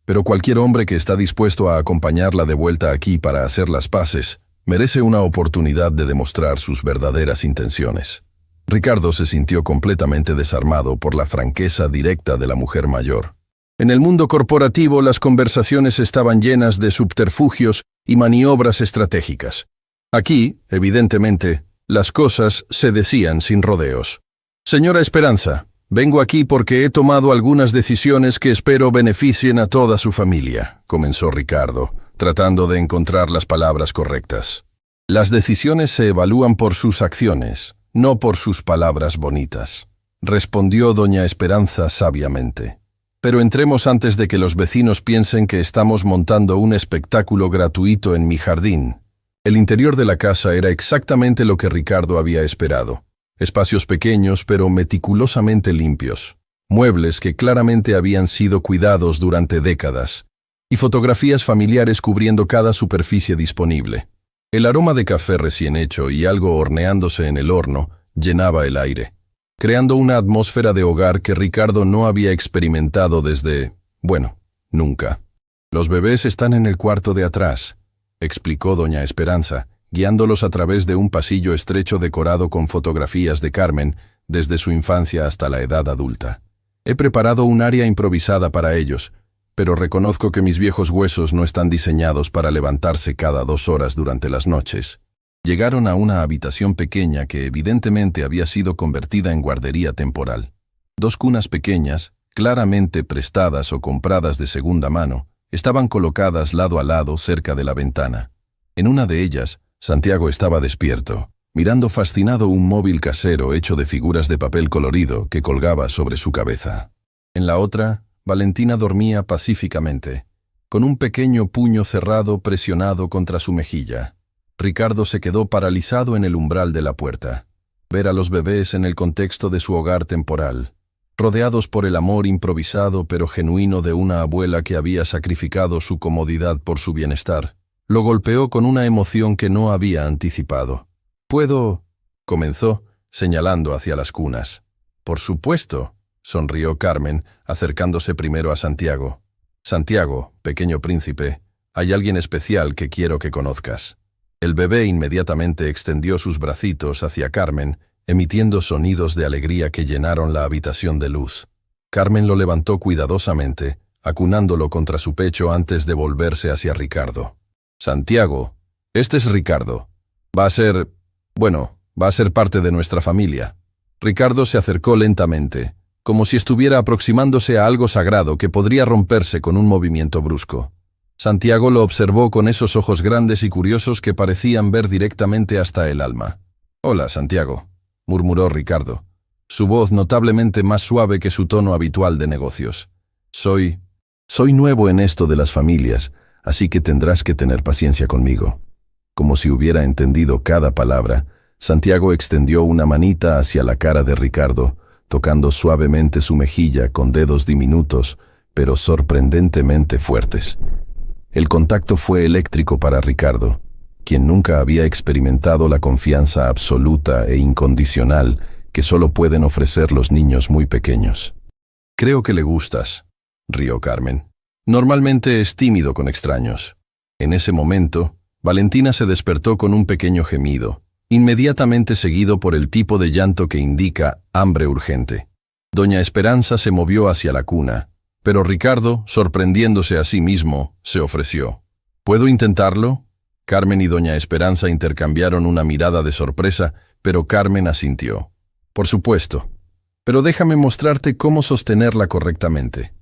«Pero cualquier hombre que está dispuesto a acompañarla de vuelta aquí para hacer las paces, merece una oportunidad de demostrar sus verdaderas intenciones». Ricardo se sintió completamente desarmado por la franqueza directa de la mujer mayor. En el mundo corporativo las conversaciones estaban llenas de subterfugios y maniobras estratégicas. Aquí, evidentemente, las cosas se decían sin rodeos. «Señora Esperanza, vengo aquí porque he tomado algunas decisiones que espero beneficien a toda su familia», comenzó Ricardo, tratando de encontrar las palabras correctas. «Las decisiones se evalúan por sus acciones», no por sus palabras bonitas, respondió doña Esperanza sabiamente. Pero entremos antes de que los vecinos piensen que estamos montando un espectáculo gratuito en mi jardín. El interior de la casa era exactamente lo que Ricardo había esperado. Espacios pequeños pero meticulosamente limpios, muebles que claramente habían sido cuidados durante décadas, y fotografías familiares cubriendo cada superficie disponible. El aroma de café recién hecho y algo horneándose en el horno llenaba el aire, creando una atmósfera de hogar que Ricardo no había experimentado desde, nunca. Los bebés están en el cuarto de atrás, explicó doña Esperanza, guiándolos a través de un pasillo estrecho decorado con fotografías de Carmen desde su infancia hasta la edad adulta. He preparado un área improvisada para ellos, pero reconozco que mis viejos huesos no están diseñados para levantarse cada 2 horas durante las noches. Llegaron a una habitación pequeña que evidentemente había sido convertida en guardería temporal. 2 cunas pequeñas, claramente prestadas o compradas de segunda mano, estaban colocadas lado a lado cerca de la ventana. En una de ellas, Santiago estaba despierto, mirando fascinado un móvil casero hecho de figuras de papel colorido que colgaba sobre su cabeza. En la otra, Valentina dormía pacíficamente, con un pequeño puño cerrado presionado contra su mejilla. Ricardo se quedó paralizado en el umbral de la puerta. Ver a los bebés en el contexto de su hogar temporal, rodeados por el amor improvisado pero genuino de una abuela que había sacrificado su comodidad por su bienestar, lo golpeó con una emoción que no había anticipado. «¿Puedo?», comenzó, señalando hacia las cunas. «Por supuesto», sonrió Carmen, acercándose primero a Santiago. «Santiago, pequeño príncipe, hay alguien especial que quiero que conozcas». El bebé inmediatamente extendió sus bracitos hacia Carmen, emitiendo sonidos de alegría que llenaron la habitación de luz. Carmen lo levantó cuidadosamente, acunándolo contra su pecho antes de volverse hacia Ricardo. «Santiago, este es Ricardo. Va a ser parte de nuestra familia». Ricardo se acercó lentamente, como si estuviera aproximándose a algo sagrado que podría romperse con un movimiento brusco. Santiago lo observó con esos ojos grandes y curiosos que parecían ver directamente hasta el alma. «Hola, Santiago», murmuró Ricardo, su voz notablemente más suave que su tono habitual de negocios. Soy nuevo en esto de las familias, así que tendrás que tener paciencia conmigo». Como si hubiera entendido cada palabra, Santiago extendió una manita hacia la cara de Ricardo, tocando suavemente su mejilla con dedos diminutos, pero sorprendentemente fuertes. El contacto fue eléctrico para Ricardo, quien nunca había experimentado la confianza absoluta e incondicional que solo pueden ofrecer los niños muy pequeños. «Creo que le gustas», rió Carmen. «Normalmente es tímido con extraños». En ese momento, Valentina se despertó con un pequeño gemido, inmediatamente seguido por el tipo de llanto que indica hambre urgente. Doña Esperanza se movió hacia la cuna, pero Ricardo, sorprendiéndose a sí mismo, se ofreció. «¿Puedo intentarlo?». Carmen y doña Esperanza intercambiaron una mirada de sorpresa, pero Carmen asintió. «Por supuesto, pero déjame mostrarte cómo sostenerla correctamente».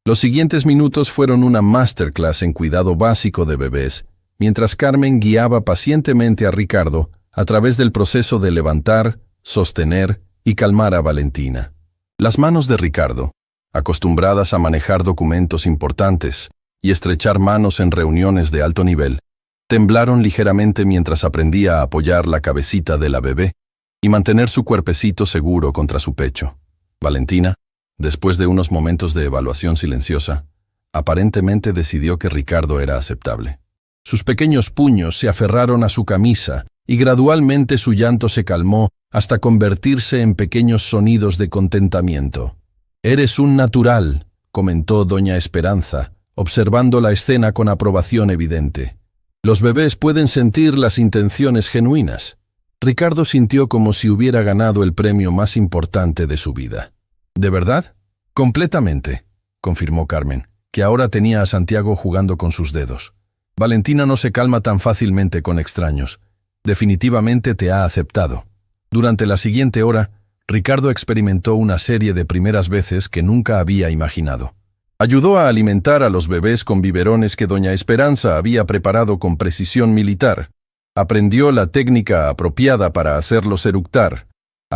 Los siguientes minutos fueron una masterclass en cuidado básico de bebés, mientras Carmen guiaba pacientemente a Ricardo a través del proceso de levantar, sostener y calmar a Valentina. Las manos de Ricardo, acostumbradas a manejar documentos importantes y estrechar manos en reuniones de alto nivel, temblaron ligeramente mientras aprendía a apoyar la cabecita de la bebé y mantener su cuerpecito seguro contra su pecho. Valentina, después de unos momentos de evaluación silenciosa, aparentemente decidió que Ricardo era aceptable. Sus pequeños puños se aferraron a su camisa y gradualmente su llanto se calmó hasta convertirse en pequeños sonidos de contentamiento. «Eres un natural», comentó doña Esperanza, observando la escena con aprobación evidente. «Los bebés pueden sentir las intenciones genuinas». Ricardo sintió como si hubiera ganado el premio más importante de su vida. «¿De verdad?». «Completamente», confirmó Carmen, que ahora tenía a Santiago jugando con sus dedos. «Valentina no se calma tan fácilmente con extraños. Definitivamente te ha aceptado». Durante la siguiente hora, Ricardo experimentó una serie de primeras veces que nunca había imaginado. Ayudó a alimentar a los bebés con biberones que doña Esperanza había preparado con precisión militar. Aprendió la técnica apropiada para hacerlos eructar,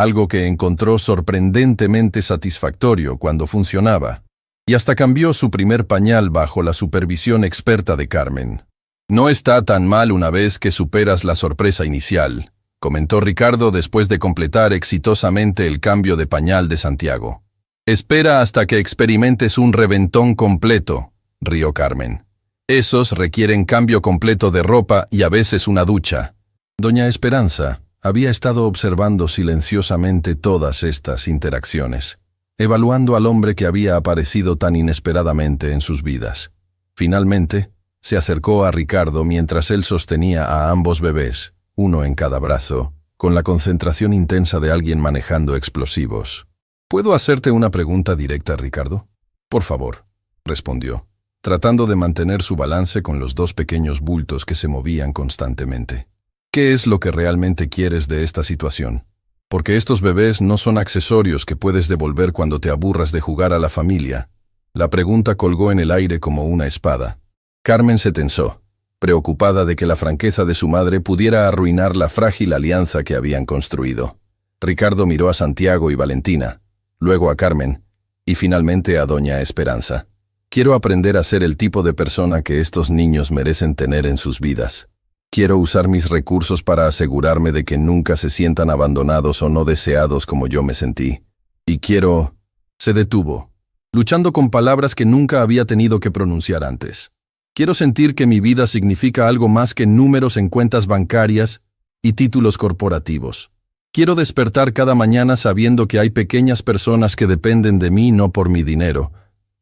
algo que encontró sorprendentemente satisfactorio cuando funcionaba, y hasta cambió su primer pañal bajo la supervisión experta de Carmen. «No está tan mal una vez que superas la sorpresa inicial», comentó Ricardo después de completar exitosamente el cambio de pañal de Santiago. «Espera hasta que experimentes un reventón completo», rió Carmen. «Esos requieren cambio completo de ropa y a veces una ducha». Doña Esperanza había estado observando silenciosamente todas estas interacciones, evaluando al hombre que había aparecido tan inesperadamente en sus vidas. Finalmente, se acercó a Ricardo mientras él sostenía a ambos bebés, uno en cada brazo, con la concentración intensa de alguien manejando explosivos. «¿Puedo hacerte una pregunta directa, Ricardo?» «Por favor», respondió, tratando de mantener su balance con los dos pequeños bultos que se movían constantemente. «¿Qué es lo que realmente quieres de esta situación? Porque estos bebés no son accesorios que puedes devolver cuando te aburras de jugar a la familia». La pregunta colgó en el aire como una espada. Carmen se tensó, preocupada de que la franqueza de su madre pudiera arruinar la frágil alianza que habían construido. Ricardo miró a Santiago y Valentina, luego a Carmen, y finalmente a Doña Esperanza. «Quiero aprender a ser el tipo de persona que estos niños merecen tener en sus vidas. Quiero usar mis recursos para asegurarme de que nunca se sientan abandonados o no deseados como yo me sentí. Y quiero...» Se detuvo, luchando con palabras que nunca había tenido que pronunciar antes. «Quiero sentir que mi vida significa algo más que números en cuentas bancarias y títulos corporativos. Quiero despertar cada mañana sabiendo que hay pequeñas personas que dependen de mí no por mi dinero,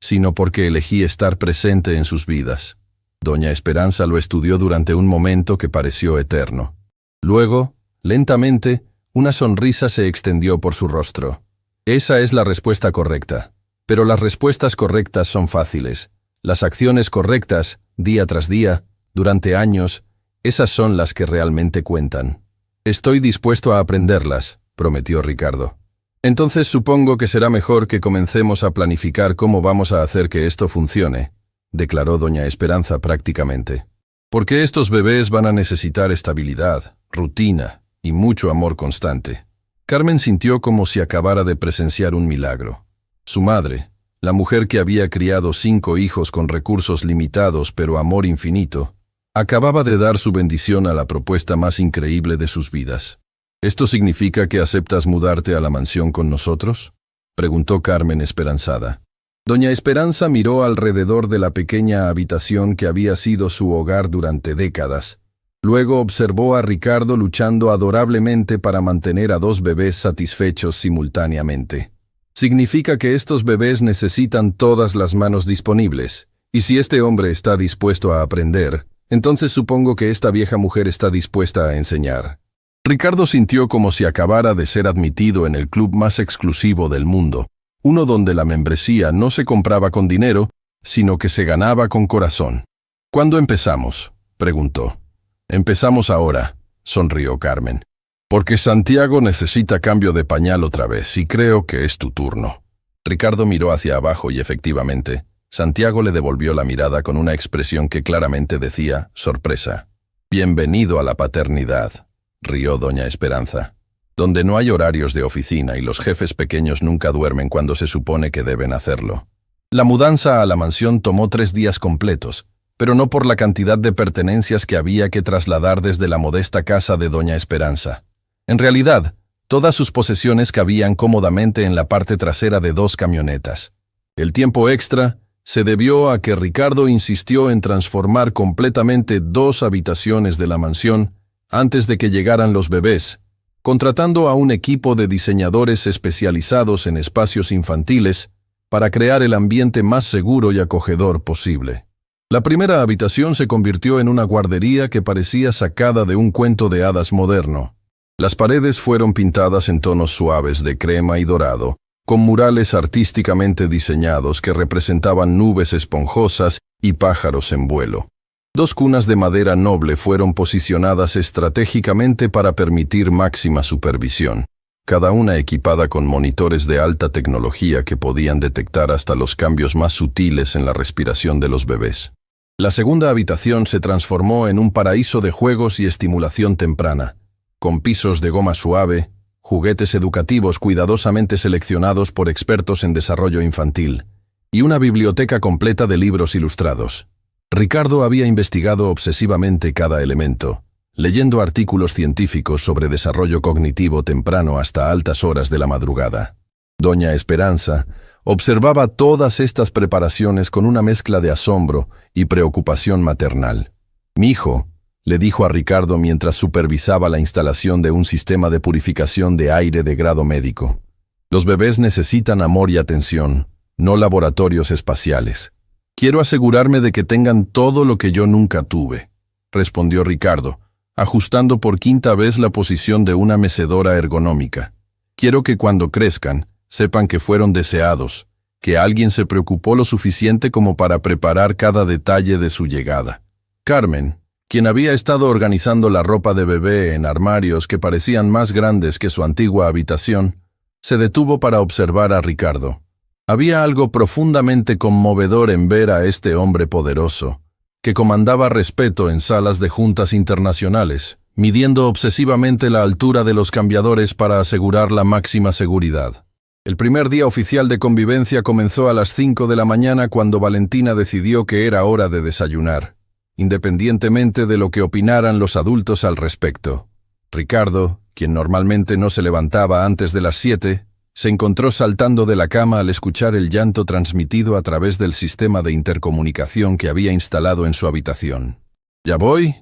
sino porque elegí estar presente en sus vidas». Doña Esperanza lo estudió durante un momento que pareció eterno. Luego, lentamente, una sonrisa se extendió por su rostro. «Esa es la respuesta correcta. Pero las respuestas correctas son fáciles. Las acciones correctas, día tras día, durante años, esas son las que realmente cuentan». «Estoy dispuesto a aprenderlas», prometió Ricardo. «Entonces supongo que será mejor que comencemos a planificar cómo vamos a hacer que esto funcione», declaró Doña Esperanza prácticamente. «Porque estos bebés van a necesitar estabilidad, rutina y mucho amor constante». Carmen sintió como si acabara de presenciar un milagro. Su madre, la mujer que había criado 5 hijos con recursos limitados pero amor infinito, acababa de dar su bendición a la propuesta más increíble de sus vidas. «¿Esto significa que aceptas mudarte a la mansión con nosotros?», preguntó Carmen esperanzada. Doña Esperanza miró alrededor de la pequeña habitación que había sido su hogar durante décadas. Luego observó a Ricardo luchando adorablemente para mantener a 2 bebés satisfechos simultáneamente. «Significa que estos bebés necesitan todas las manos disponibles, y si este hombre está dispuesto a aprender, entonces supongo que esta vieja mujer está dispuesta a enseñar». Ricardo sintió como si acabara de ser admitido en el club más exclusivo del mundo, uno donde la membresía no se compraba con dinero, sino que se ganaba con corazón. «¿Cuándo empezamos?», preguntó. «Empezamos ahora», sonrió Carmen. «Porque Santiago necesita cambio de pañal otra vez y creo que es tu turno». Ricardo miró hacia abajo y efectivamente, Santiago le devolvió la mirada con una expresión que claramente decía sorpresa. «Bienvenido a la paternidad», rió Doña Esperanza. «Donde no hay horarios de oficina y los jefes pequeños nunca duermen cuando se supone que deben hacerlo». La mudanza a la mansión tomó 3 días completos, pero no por la cantidad de pertenencias que había que trasladar desde la modesta casa de Doña Esperanza. En realidad, todas sus posesiones cabían cómodamente en la parte trasera de 2 camionetas. El tiempo extra se debió a que Ricardo insistió en transformar completamente 2 habitaciones de la mansión antes de que llegaran los bebés, contratando a un equipo de diseñadores especializados en espacios infantiles para crear el ambiente más seguro y acogedor posible. La primera habitación se convirtió en una guardería que parecía sacada de un cuento de hadas moderno. Las paredes fueron pintadas en tonos suaves de crema y dorado, con murales artísticamente diseñados que representaban nubes esponjosas y pájaros en vuelo. 2 cunas de madera noble fueron posicionadas estratégicamente para permitir máxima supervisión, cada una equipada con monitores de alta tecnología que podían detectar hasta los cambios más sutiles en la respiración de los bebés. La segunda habitación se transformó en un paraíso de juegos y estimulación temprana, con pisos de goma suave, juguetes educativos cuidadosamente seleccionados por expertos en desarrollo infantil, y una biblioteca completa de libros ilustrados. Ricardo había investigado obsesivamente cada elemento, leyendo artículos científicos sobre desarrollo cognitivo temprano hasta altas horas de la madrugada. Doña Esperanza observaba todas estas preparaciones con una mezcla de asombro y preocupación maternal. «Mi hijo», le dijo a Ricardo mientras supervisaba la instalación de un sistema de purificación de aire de grado médico. «Los bebés necesitan amor y atención, no laboratorios espaciales. Quiero asegurarme de que tengan todo lo que yo nunca tuve», respondió Ricardo, ajustando por quinta vez la posición de una mecedora ergonómica. «Quiero que cuando crezcan, sepan que fueron deseados, que alguien se preocupó lo suficiente como para preparar cada detalle de su llegada». Carmen, quien había estado organizando la ropa de bebé en armarios que parecían más grandes que su antigua habitación, se detuvo para observar a Ricardo. Había algo profundamente conmovedor en ver a este hombre poderoso, que comandaba respeto en salas de juntas internacionales, midiendo obsesivamente la altura de los cambiadores para asegurar la máxima seguridad. El primer día oficial de convivencia comenzó a las 5 de la mañana cuando Valentina decidió que era hora de desayunar, independientemente de lo que opinaran los adultos al respecto. Ricardo, quien normalmente no se levantaba antes de las 7, se encontró saltando de la cama al escuchar el llanto transmitido a través del sistema de intercomunicación que había instalado en su habitación. «Ya voy»,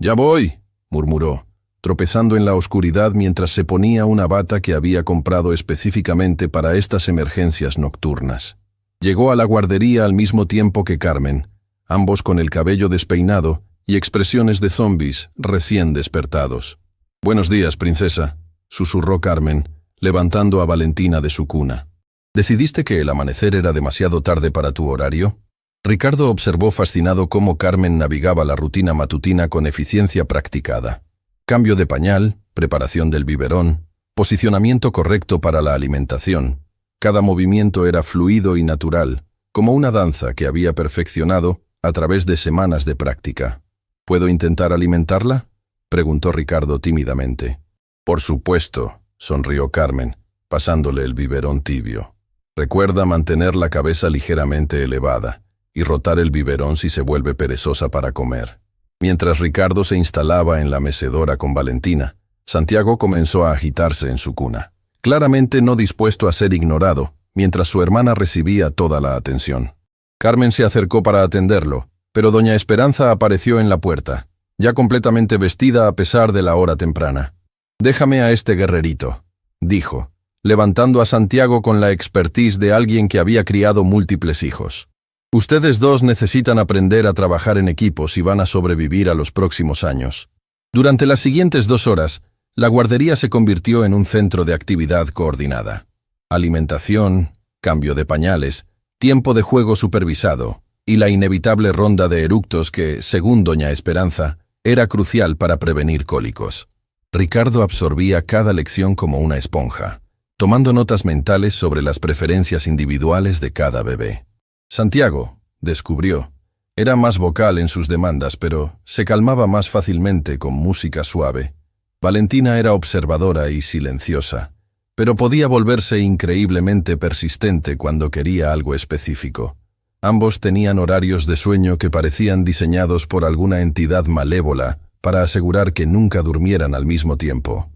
murmuró, tropezando en la oscuridad mientras se ponía una bata que había comprado específicamente para estas emergencias nocturnas. Llegó a la guardería al mismo tiempo que Carmen, ambos con el cabello despeinado y expresiones de zombis recién despertados. «Buenos días, princesa», susurró Carmen, levantando a Valentina de su cuna. «¿Decidiste que el amanecer era demasiado tarde para tu horario?» Ricardo observó fascinado cómo Carmen navegaba la rutina matutina con eficiencia practicada. Cambio de pañal, preparación del biberón, posicionamiento correcto para la alimentación. Cada movimiento era fluido y natural, como una danza que había perfeccionado a través de semanas de práctica. «¿Puedo intentar alimentarla?», preguntó Ricardo tímidamente. «Por supuesto», sonrió Carmen, pasándole el biberón tibio. «Recuerda mantener la cabeza ligeramente elevada y rotar el biberón si se vuelve perezosa para comer». Mientras Ricardo se instalaba en la mecedora con Valentina, Santiago comenzó a agitarse en su cuna, claramente no dispuesto a ser ignorado, mientras su hermana recibía toda la atención. Carmen se acercó para atenderlo, pero doña Esperanza apareció en la puerta, ya completamente vestida a pesar de la hora temprana. «Déjame a este guerrerito», dijo, levantando a Santiago con la expertise de alguien que había criado múltiples hijos. «Ustedes dos necesitan aprender a trabajar en equipo si van a sobrevivir a los próximos años». Durante las siguientes 2 horas, la guardería se convirtió en un centro de actividad coordinada. Alimentación, cambio de pañales, tiempo de juego supervisado y la inevitable ronda de eructos que, según doña Esperanza, era crucial para prevenir cólicos. Ricardo absorbía cada lección como una esponja, tomando notas mentales sobre las preferencias individuales de cada bebé. Santiago, descubrió, era más vocal en sus demandas, pero se calmaba más fácilmente con música suave. Valentina era observadora y silenciosa, pero podía volverse increíblemente persistente cuando quería algo específico. Ambos tenían horarios de sueño que parecían diseñados por alguna entidad malévola para asegurar que nunca durmieran al mismo tiempo.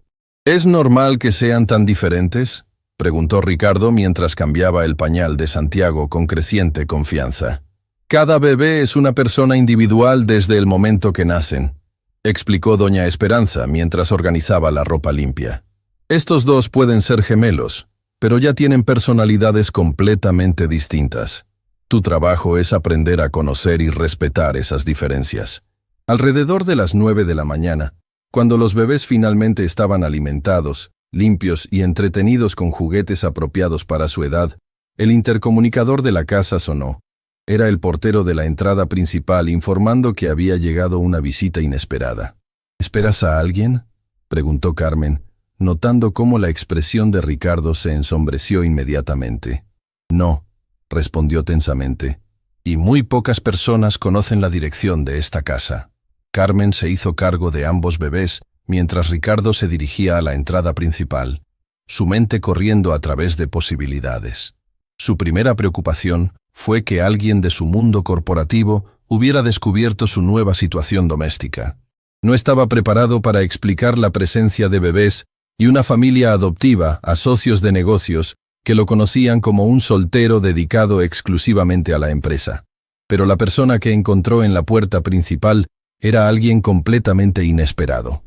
«¿Es normal que sean tan diferentes?», preguntó Ricardo mientras cambiaba el pañal de Santiago con creciente confianza. «Cada bebé es una persona individual desde el momento que nacen», explicó doña Esperanza mientras organizaba la ropa limpia. «Estos dos pueden ser gemelos, pero ya tienen personalidades completamente distintas. Tu trabajo es aprender a conocer y respetar esas diferencias». Alrededor de las 9 de la mañana, cuando los bebés finalmente estaban alimentados, limpios y entretenidos con juguetes apropiados para su edad, el intercomunicador de la casa sonó. Era el portero de la entrada principal informando que había llegado una visita inesperada. «¿Esperas a alguien?», preguntó Carmen, notando cómo la expresión de Ricardo se ensombreció inmediatamente. «No», respondió tensamente, «y muy pocas personas conocen la dirección de esta casa». Carmen se hizo cargo de ambos bebés mientras Ricardo se dirigía a la entrada principal. su mente corriendo a través de posibilidades. Su primera preocupación fue que alguien de su mundo corporativo hubiera descubierto su nueva situación doméstica. No estaba preparado para explicar la presencia de bebés y una familia adoptiva a socios de negocios que lo conocían como un soltero dedicado exclusivamente a la empresa. Pero la persona que encontró en la puerta principal era alguien completamente inesperado.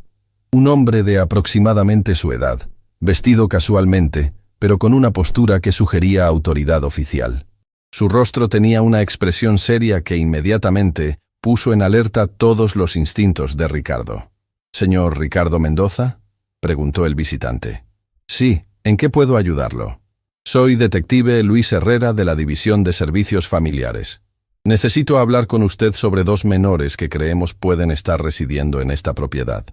Un hombre de aproximadamente su edad, vestido casualmente, pero con una postura que sugería autoridad oficial. Su rostro tenía una expresión seria que inmediatamente puso en alerta todos los instintos de Ricardo. «¿Señor Ricardo Mendoza?», preguntó el visitante. «Sí, ¿en qué puedo ayudarlo?». «Soy detective Luis Herrera de la División de Servicios Familiares. Necesito hablar con usted sobre 2 menores que creemos pueden estar residiendo en esta propiedad».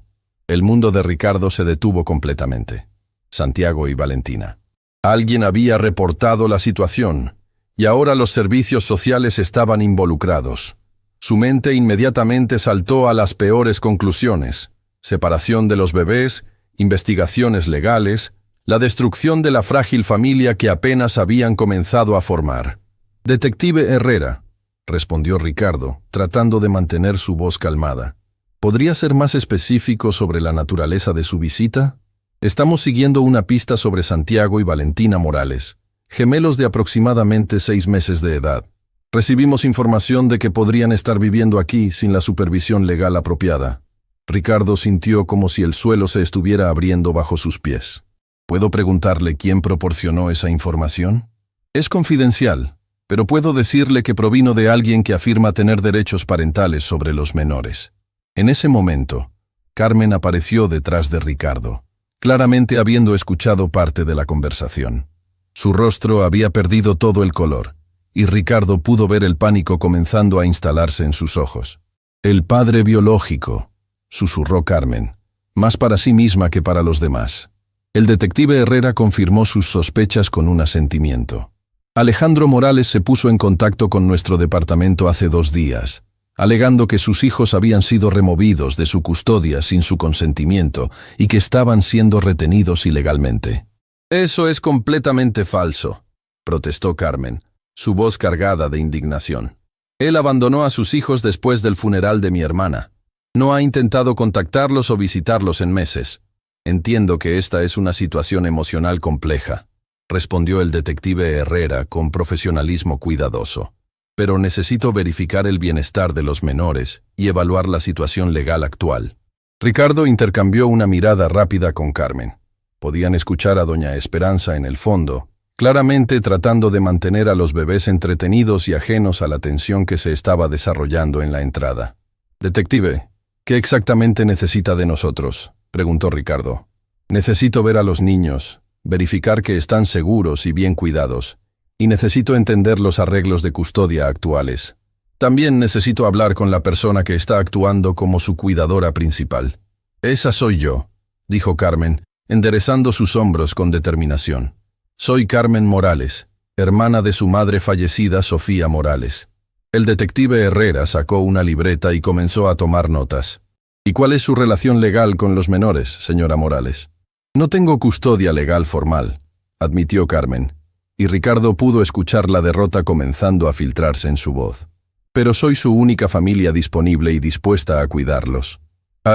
El mundo de Ricardo se detuvo completamente. Santiago y Valentina. Alguien había reportado la situación, y ahora los servicios sociales estaban involucrados. Su mente inmediatamente saltó a las peores conclusiones: separación de los bebés, investigaciones legales, la destrucción de la frágil familia que apenas habían comenzado a formar. «Detective Herrera», respondió Ricardo, tratando de mantener su voz calmada. ¿Podría ser más específico sobre la naturaleza de su visita? Estamos siguiendo una pista sobre Santiago y Valentina Morales, gemelos de aproximadamente 6 meses de edad. Recibimos información de que podrían estar viviendo aquí sin la supervisión legal apropiada. Ricardo sintió como si el suelo se estuviera abriendo bajo sus pies. ¿Puedo preguntarle quién proporcionó esa información? Es confidencial, pero puedo decirle que provino de alguien que afirma tener derechos parentales sobre los menores. En ese momento, Carmen apareció detrás de Ricardo, claramente habiendo escuchado parte de la conversación. Su rostro había perdido todo el color, y Ricardo pudo ver el pánico comenzando a instalarse en sus ojos. «El padre biológico», susurró Carmen, más para sí misma que para los demás. El detective Herrera confirmó sus sospechas con un asentimiento. «Alejandro Morales se puso en contacto con nuestro departamento hace 2 días, alegando que sus hijos habían sido removidos de su custodia sin su consentimiento y que estaban siendo retenidos ilegalmente». «Eso es completamente falso», protestó Carmen, su voz cargada de indignación. «Él abandonó a sus hijos después del funeral de mi hermana. No ha intentado contactarlos o visitarlos en meses. Entiendo que esta es una situación emocional compleja», respondió el detective Herrera con profesionalismo cuidadoso. «Pero necesito verificar el bienestar de los menores y evaluar la situación legal actual». Ricardo intercambió una mirada rápida con Carmen. Podían escuchar a doña Esperanza en el fondo, claramente tratando de mantener a los bebés entretenidos y ajenos a la tensión que se estaba desarrollando en la entrada. «Detective, ¿qué exactamente necesita de nosotros?», preguntó Ricardo. «Necesito ver a los niños, verificar que están seguros y bien cuidados, y necesito entender los arreglos de custodia actuales. También necesito hablar con la persona que está actuando como su cuidadora principal». «Esa soy yo», dijo Carmen, enderezando sus hombros con determinación. «Soy Carmen Morales, hermana de su madre fallecida Sofía Morales». El detective Herrera sacó una libreta y comenzó a tomar notas. «¿Y cuál es su relación legal con los menores, señora Morales?» «No tengo custodia legal formal», admitió Carmen, y Ricardo pudo escuchar la derrota comenzando a filtrarse en su voz. «Pero soy su única familia disponible y dispuesta a cuidarlos».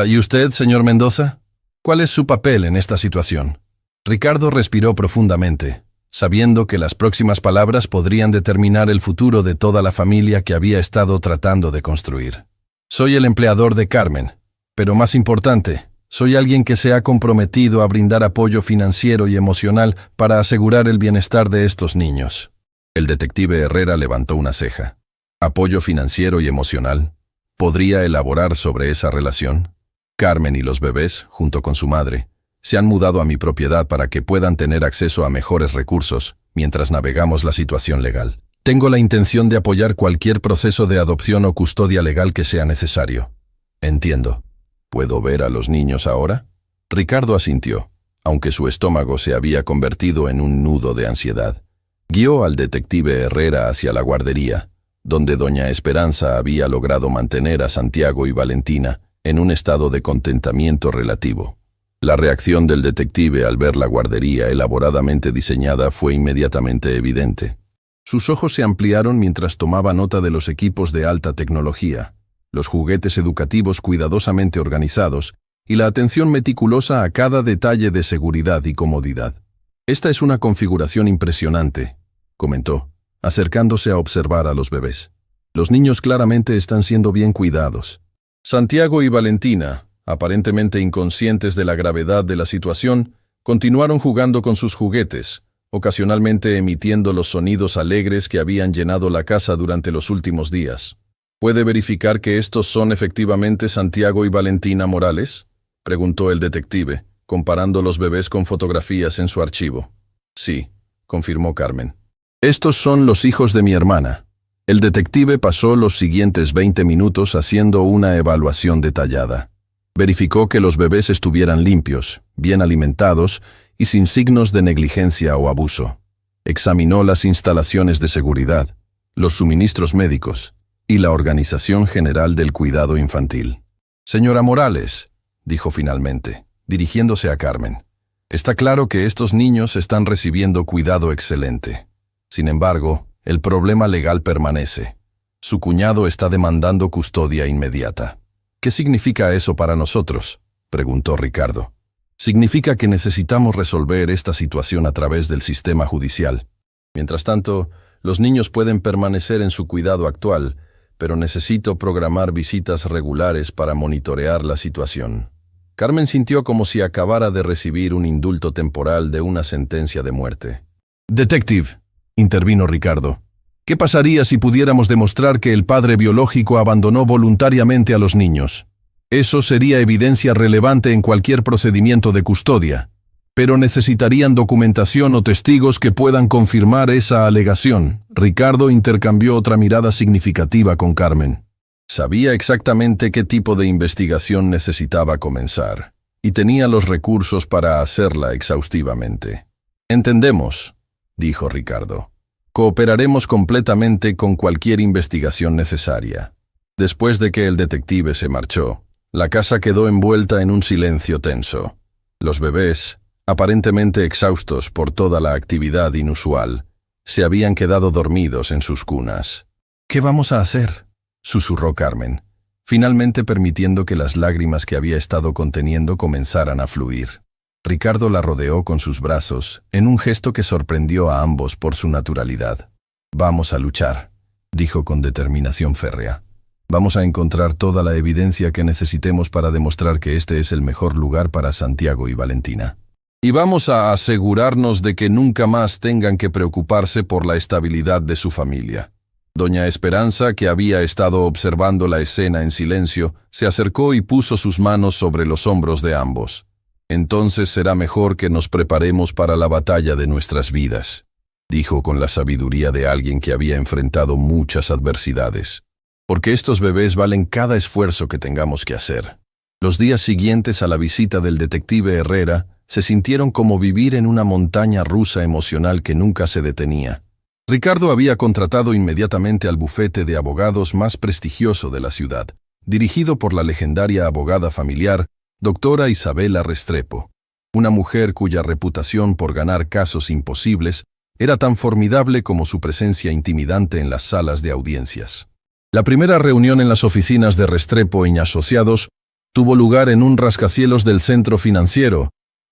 «¿Y usted, señor Mendoza? ¿Cuál es su papel en esta situación?». Ricardo respiró profundamente, sabiendo que las próximas palabras podrían determinar el futuro de toda la familia que había estado tratando de construir. «Soy el empleador de Carmen, pero más importante, soy alguien que se ha comprometido a brindar apoyo financiero y emocional para asegurar el bienestar de estos niños». El detective Herrera levantó una ceja. «¿Apoyo financiero y emocional? ¿Podría elaborar sobre esa relación?». «Carmen y los bebés, junto con su madre, se han mudado a mi propiedad para que puedan tener acceso a mejores recursos mientras navegamos la situación legal. Tengo la intención de apoyar cualquier proceso de adopción o custodia legal que sea necesario». «Entiendo. ¿Puedo ver a los niños ahora?». Ricardo asintió, aunque su estómago se había convertido en un nudo de ansiedad. Guió al detective Herrera hacia la guardería, donde doña Esperanza había logrado mantener a Santiago y Valentina en un estado de contentamiento relativo. La reacción del detective al ver la guardería elaboradamente diseñada fue inmediatamente evidente. Sus ojos se ampliaron mientras tomaba nota de los equipos de alta tecnología, los juguetes educativos cuidadosamente organizados y la atención meticulosa a cada detalle de seguridad y comodidad. «Esta es una configuración impresionante», comentó, acercándose a observar a los bebés. «Los niños claramente están siendo bien cuidados». Santiago y Valentina, aparentemente inconscientes de la gravedad de la situación, continuaron jugando con sus juguetes, ocasionalmente emitiendo los sonidos alegres que habían llenado la casa durante los últimos días. «¿Puede verificar que estos son efectivamente Santiago y Valentina Morales?», preguntó el detective, comparando los bebés con fotografías en su archivo. «Sí», confirmó Carmen. «Estos son los hijos de mi hermana». El detective pasó los siguientes 20 minutos haciendo una evaluación detallada. Verificó que los bebés estuvieran limpios, bien alimentados y sin signos de negligencia o abuso. Examinó las instalaciones de seguridad, los suministros médicos y la organización general del cuidado infantil. «Señora Morales», dijo finalmente, dirigiéndose a Carmen, «está claro que estos niños están recibiendo cuidado excelente. Sin embargo, el problema legal permanece. Su cuñado está demandando custodia inmediata». «¿Qué significa eso para nosotros?», preguntó Ricardo. «Significa que necesitamos resolver esta situación a través del sistema judicial. Mientras tanto, los niños pueden permanecer en su cuidado actual, pero necesito programar visitas regulares para monitorear la situación». Carmen sintió como si acabara de recibir un indulto temporal de una sentencia de muerte. «Detective», intervino Ricardo, «¿qué pasaría si pudiéramos demostrar que el padre biológico abandonó voluntariamente a los niños? Eso sería evidencia relevante en cualquier procedimiento de custodia, pero necesitarían documentación o testigos que puedan confirmar esa alegación». Ricardo intercambió otra mirada significativa con Carmen. Sabía exactamente qué tipo de investigación necesitaba comenzar, y tenía los recursos para hacerla exhaustivamente. «Entendemos», dijo Ricardo. «Cooperaremos completamente con cualquier investigación necesaria». Después de que el detective se marchó, la casa quedó envuelta en un silencio tenso. Los bebés, aparentemente exhaustos por toda la actividad inusual, se habían quedado dormidos en sus cunas. «¿Qué vamos a hacer?», susurró Carmen, finalmente permitiendo que las lágrimas que había estado conteniendo comenzaran a fluir. Ricardo la rodeó con sus brazos, en un gesto que sorprendió a ambos por su naturalidad. «Vamos a luchar», dijo con determinación férrea. «Vamos a encontrar toda la evidencia que necesitemos para demostrar que este es el mejor lugar para Santiago y Valentina. Y vamos a asegurarnos de que nunca más tengan que preocuparse por la estabilidad de su familia». Doña Esperanza, que había estado observando la escena en silencio, se acercó y puso sus manos sobre los hombros de ambos. «Entonces será mejor que nos preparemos para la batalla de nuestras vidas», dijo con la sabiduría de alguien que había enfrentado muchas adversidades. «Porque estos bebés valen cada esfuerzo que tengamos que hacer». Los días siguientes a la visita del detective Herrera se sintieron como vivir en una montaña rusa emocional que nunca se detenía. Ricardo había contratado inmediatamente al bufete de abogados más prestigioso de la ciudad, dirigido por la legendaria abogada familiar, doctora Isabela Restrepo, una mujer cuya reputación por ganar casos imposibles era tan formidable como su presencia intimidante en las salas de audiencias. La primera reunión en las oficinas de Restrepo y Asociados tuvo lugar en un rascacielos del centro financiero,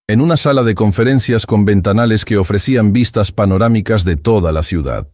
en una sala de conferencias con ventanales que ofrecían vistas panorámicas de toda la ciudad.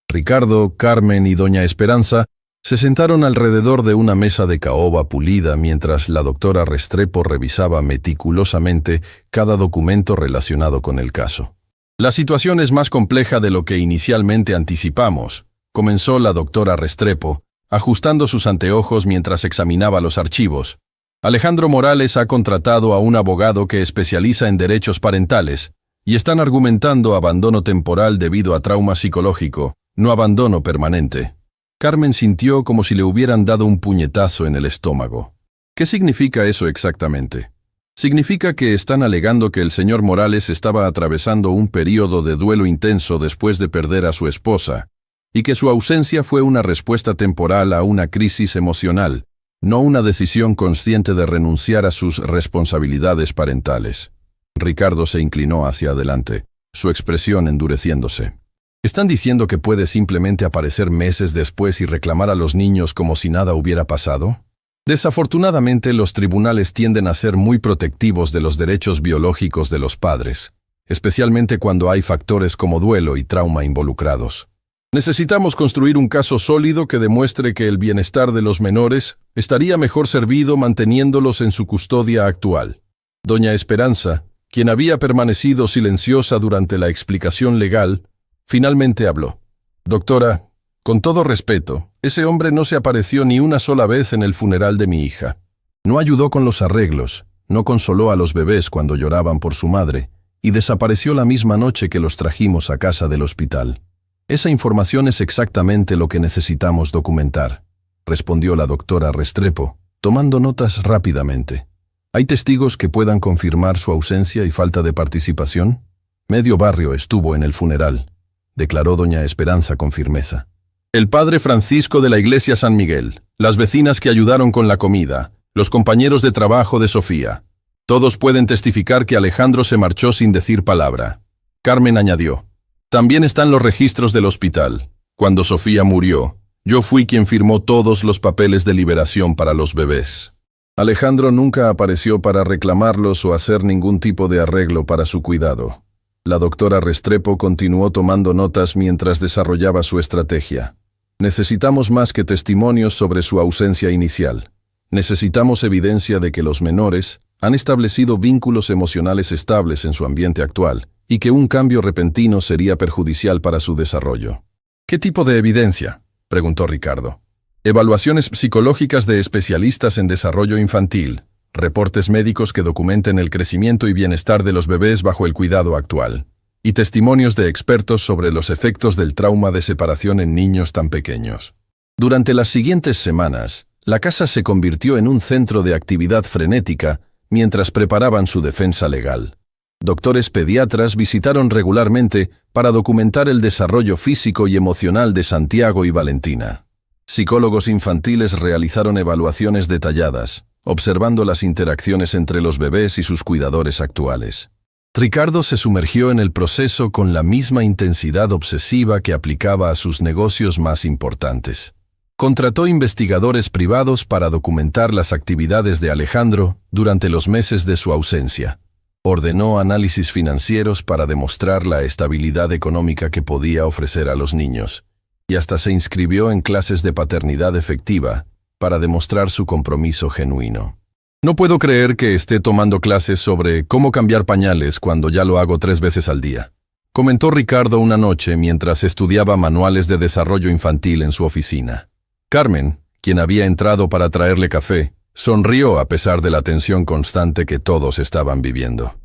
Ricardo, Carmen y doña Esperanza se sentaron alrededor de una mesa de caoba pulida mientras la doctora Restrepo revisaba meticulosamente cada documento relacionado con el caso. «La situación es más compleja de lo que inicialmente anticipamos», comenzó la doctora Restrepo, ajustando sus anteojos mientras examinaba los archivos. «Alejandro Morales ha contratado a un abogado que especializa en derechos parentales y están argumentando abandono temporal debido a trauma psicológico, no abandono permanente». Carmen sintió como si le hubieran dado un puñetazo en el estómago. «¿Qué significa eso exactamente?» «Significa que están alegando que el señor Morales estaba atravesando un período de duelo intenso después de perder a su esposa, y que su ausencia fue una respuesta temporal a una crisis emocional, no una decisión consciente de renunciar a sus responsabilidades parentales. Ricardo se inclinó hacia adelante, su expresión endureciéndose. ¿Están diciendo que puede simplemente aparecer meses después y reclamar a los niños como si nada hubiera pasado? Desafortunadamente, los tribunales tienden a ser muy protectivos de los derechos biológicos de los padres, especialmente cuando hay factores como duelo y trauma involucrados. Necesitamos construir un caso sólido que demuestre que el bienestar de los menores estaría mejor servido manteniéndolos en su custodia actual. Doña Esperanza, quien había permanecido silenciosa durante la explicación legal, finalmente habló. Doctora, con todo respeto, ese hombre no se apareció ni una sola vez en el funeral de mi hija. No ayudó con los arreglos, no consoló a los bebés cuando lloraban por su madre, y desapareció la misma noche que los trajimos a casa del hospital. Esa información es exactamente lo que necesitamos documentar, respondió la doctora Restrepo, tomando notas rápidamente. ¿Hay testigos que puedan confirmar su ausencia y falta de participación? Medio barrio estuvo en el funeral, declaró doña Esperanza con firmeza. El padre Francisco de la iglesia San Miguel, las vecinas que ayudaron con la comida, los compañeros de trabajo de Sofía. Todos pueden testificar que Alejandro se marchó sin decir palabra. Carmen añadió. También están los registros del hospital. Cuando Sofía murió, yo fui quien firmó todos los papeles de liberación para los bebés. Alejandro nunca apareció para reclamarlos o hacer ningún tipo de arreglo para su cuidado. La doctora Restrepo continuó tomando notas mientras desarrollaba su estrategia. Necesitamos más que testimonios sobre su ausencia inicial. Necesitamos evidencia de que los menores han establecido vínculos emocionales estables en su ambiente actual y que un cambio repentino sería perjudicial para su desarrollo. ¿Qué tipo de evidencia?, preguntó Ricardo. Evaluaciones psicológicas de especialistas en desarrollo infantil, reportes médicos que documenten el crecimiento y bienestar de los bebés bajo el cuidado actual, y testimonios de expertos sobre los efectos del trauma de separación en niños tan pequeños. Durante las siguientes semanas, la casa se convirtió en un centro de actividad frenética mientras preparaban su defensa legal. Doctores pediatras visitaron regularmente para documentar el desarrollo físico y emocional de Santiago y Valentina. Psicólogos infantiles realizaron evaluaciones detalladas, observando las interacciones entre los bebés y sus cuidadores actuales. Ricardo se sumergió en el proceso con la misma intensidad obsesiva que aplicaba a sus negocios más importantes. Contrató investigadores privados para documentar las actividades de Alejandro durante los meses de su ausencia. Ordenó análisis financieros para demostrar la estabilidad económica que podía ofrecer a los niños, y hasta se inscribió en clases de paternidad efectiva para demostrar su compromiso genuino. No puedo creer que esté tomando clases sobre cómo cambiar pañales cuando ya lo hago 3 veces al día, comentó Ricardo una noche mientras estudiaba manuales de desarrollo infantil en su oficina. Carmen, quien había entrado para traerle café, sonrió a pesar de la tensión constante que todos estaban viviendo.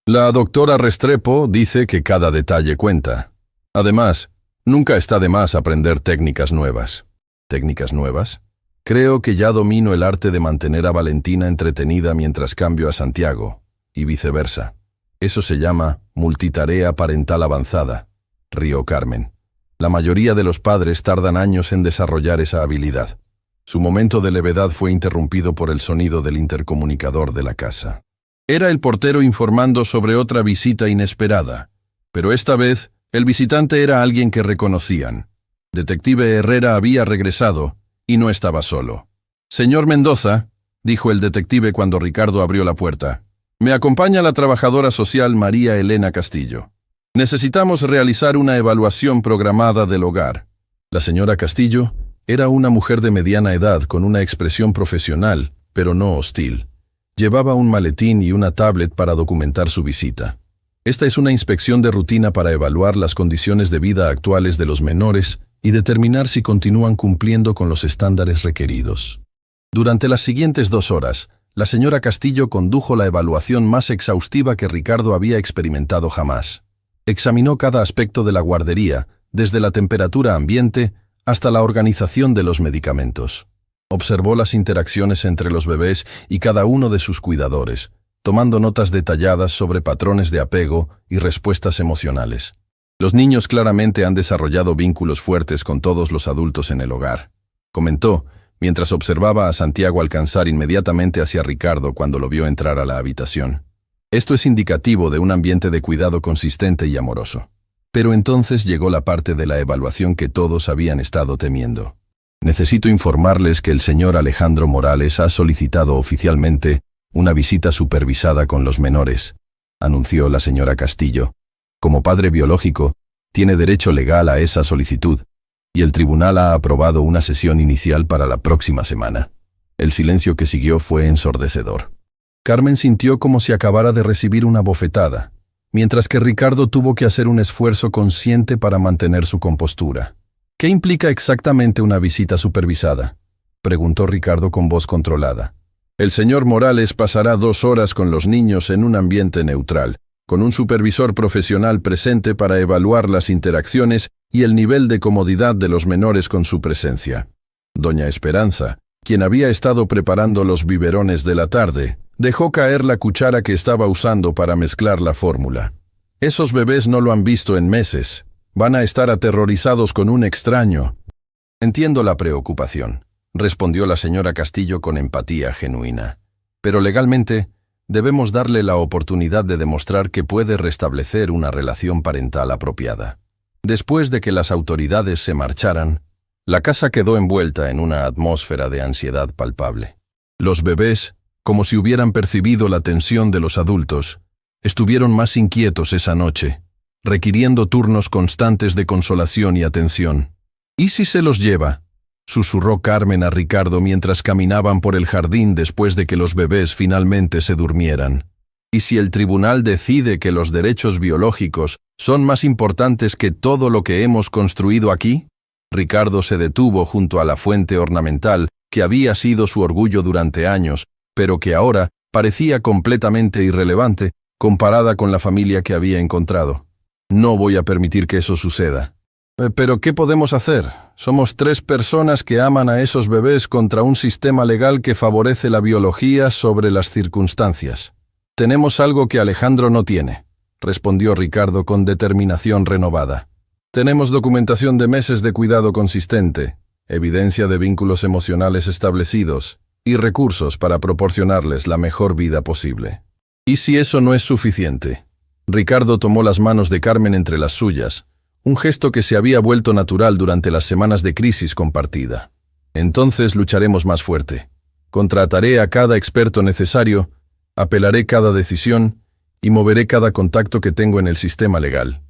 La doctora Restrepo dice que cada detalle cuenta. Además, nunca está de más aprender técnicas nuevas. ¿Técnicas nuevas? Creo que ya domino el arte de mantener a Valentina entretenida mientras cambio a Santiago, y viceversa. Eso se llama multitarea parental avanzada, rió Carmen. La mayoría de los padres tardan años en desarrollar esa habilidad. Su momento de levedad fue interrumpido por el sonido del intercomunicador de la casa. Era el portero informando sobre otra visita inesperada, pero esta vez el visitante era alguien que reconocían. Detective Herrera había regresado y no estaba solo. «Señor Mendoza», dijo el detective cuando Ricardo abrió la puerta, «me acompaña la trabajadora social María Elena Castillo. Necesitamos realizar una evaluación programada del hogar». La señora Castillo era una mujer de mediana edad con una expresión profesional, pero no hostil. Llevaba un maletín y una tablet para documentar su visita. Esta es una inspección de rutina para evaluar las condiciones de vida actuales de los menores y determinar si continúan cumpliendo con los estándares requeridos. Durante las siguientes 2 horas, la señora Castillo condujo la evaluación más exhaustiva que Ricardo había experimentado jamás. Examinó cada aspecto de la guardería, desde la temperatura ambiente hasta la organización de los medicamentos. Observó las interacciones entre los bebés y cada uno de sus cuidadores, tomando notas detalladas sobre patrones de apego y respuestas emocionales. Los niños claramente han desarrollado vínculos fuertes con todos los adultos en el hogar, comentó, mientras observaba a Santiago alcanzar inmediatamente hacia Ricardo cuando lo vio entrar a la habitación. Esto es indicativo de un ambiente de cuidado consistente y amoroso. Pero entonces llegó la parte de la evaluación que todos habían estado temiendo. Necesito informarles que el señor Alejandro Morales ha solicitado oficialmente una visita supervisada con los menores, anunció la señora Castillo. Como padre biológico, tiene derecho legal a esa solicitud, y el tribunal ha aprobado una sesión inicial para la próxima semana. El silencio que siguió fue ensordecedor. Carmen sintió como si acabara de recibir una bofetada, mientras que Ricardo tuvo que hacer un esfuerzo consciente para mantener su compostura. ¿Qué implica exactamente una visita supervisada?, preguntó Ricardo con voz controlada. El señor Morales pasará 2 horas con los niños en un ambiente neutral, con un supervisor profesional presente para evaluar las interacciones y el nivel de comodidad de los menores con su presencia. Doña Esperanza, quien había estado preparando los biberones de la tarde, dejó caer la cuchara que estaba usando para mezclar la fórmula. Esos bebés no lo han visto en meses. Van a estar aterrorizados con un extraño. Entiendo la preocupación, respondió la señora Castillo con empatía genuina. Pero legalmente, debemos darle la oportunidad de demostrar que puede restablecer una relación parental apropiada. Después de que las autoridades se marcharan, la casa quedó envuelta en una atmósfera de ansiedad palpable. Los bebés, como si hubieran percibido la tensión de los adultos, estuvieron más inquietos esa noche, requiriendo turnos constantes de consolación y atención. ¿Y si se los lleva?, susurró Carmen a Ricardo mientras caminaban por el jardín después de que los bebés finalmente se durmieran. ¿Y si el tribunal decide que los derechos biológicos son más importantes que todo lo que hemos construido aquí? Ricardo se detuvo junto a la fuente ornamental que había sido su orgullo durante años, pero que ahora parecía completamente irrelevante comparada con la familia que había encontrado. No voy a permitir que eso suceda. ¿Pero qué podemos hacer? Somos 3 personas que aman a esos bebés contra un sistema legal que favorece la biología sobre las circunstancias. Tenemos algo que Alejandro no tiene, respondió Ricardo con determinación renovada. Tenemos documentación de meses de cuidado consistente, evidencia de vínculos emocionales establecidos y recursos para proporcionarles la mejor vida posible. ¿Y si eso no es suficiente? Ricardo tomó las manos de Carmen entre las suyas, un gesto que se había vuelto natural durante las semanas de crisis compartida. Entonces lucharemos más fuerte. Contrataré a cada experto necesario, apelaré cada decisión y moveré cada contacto que tengo en el sistema legal.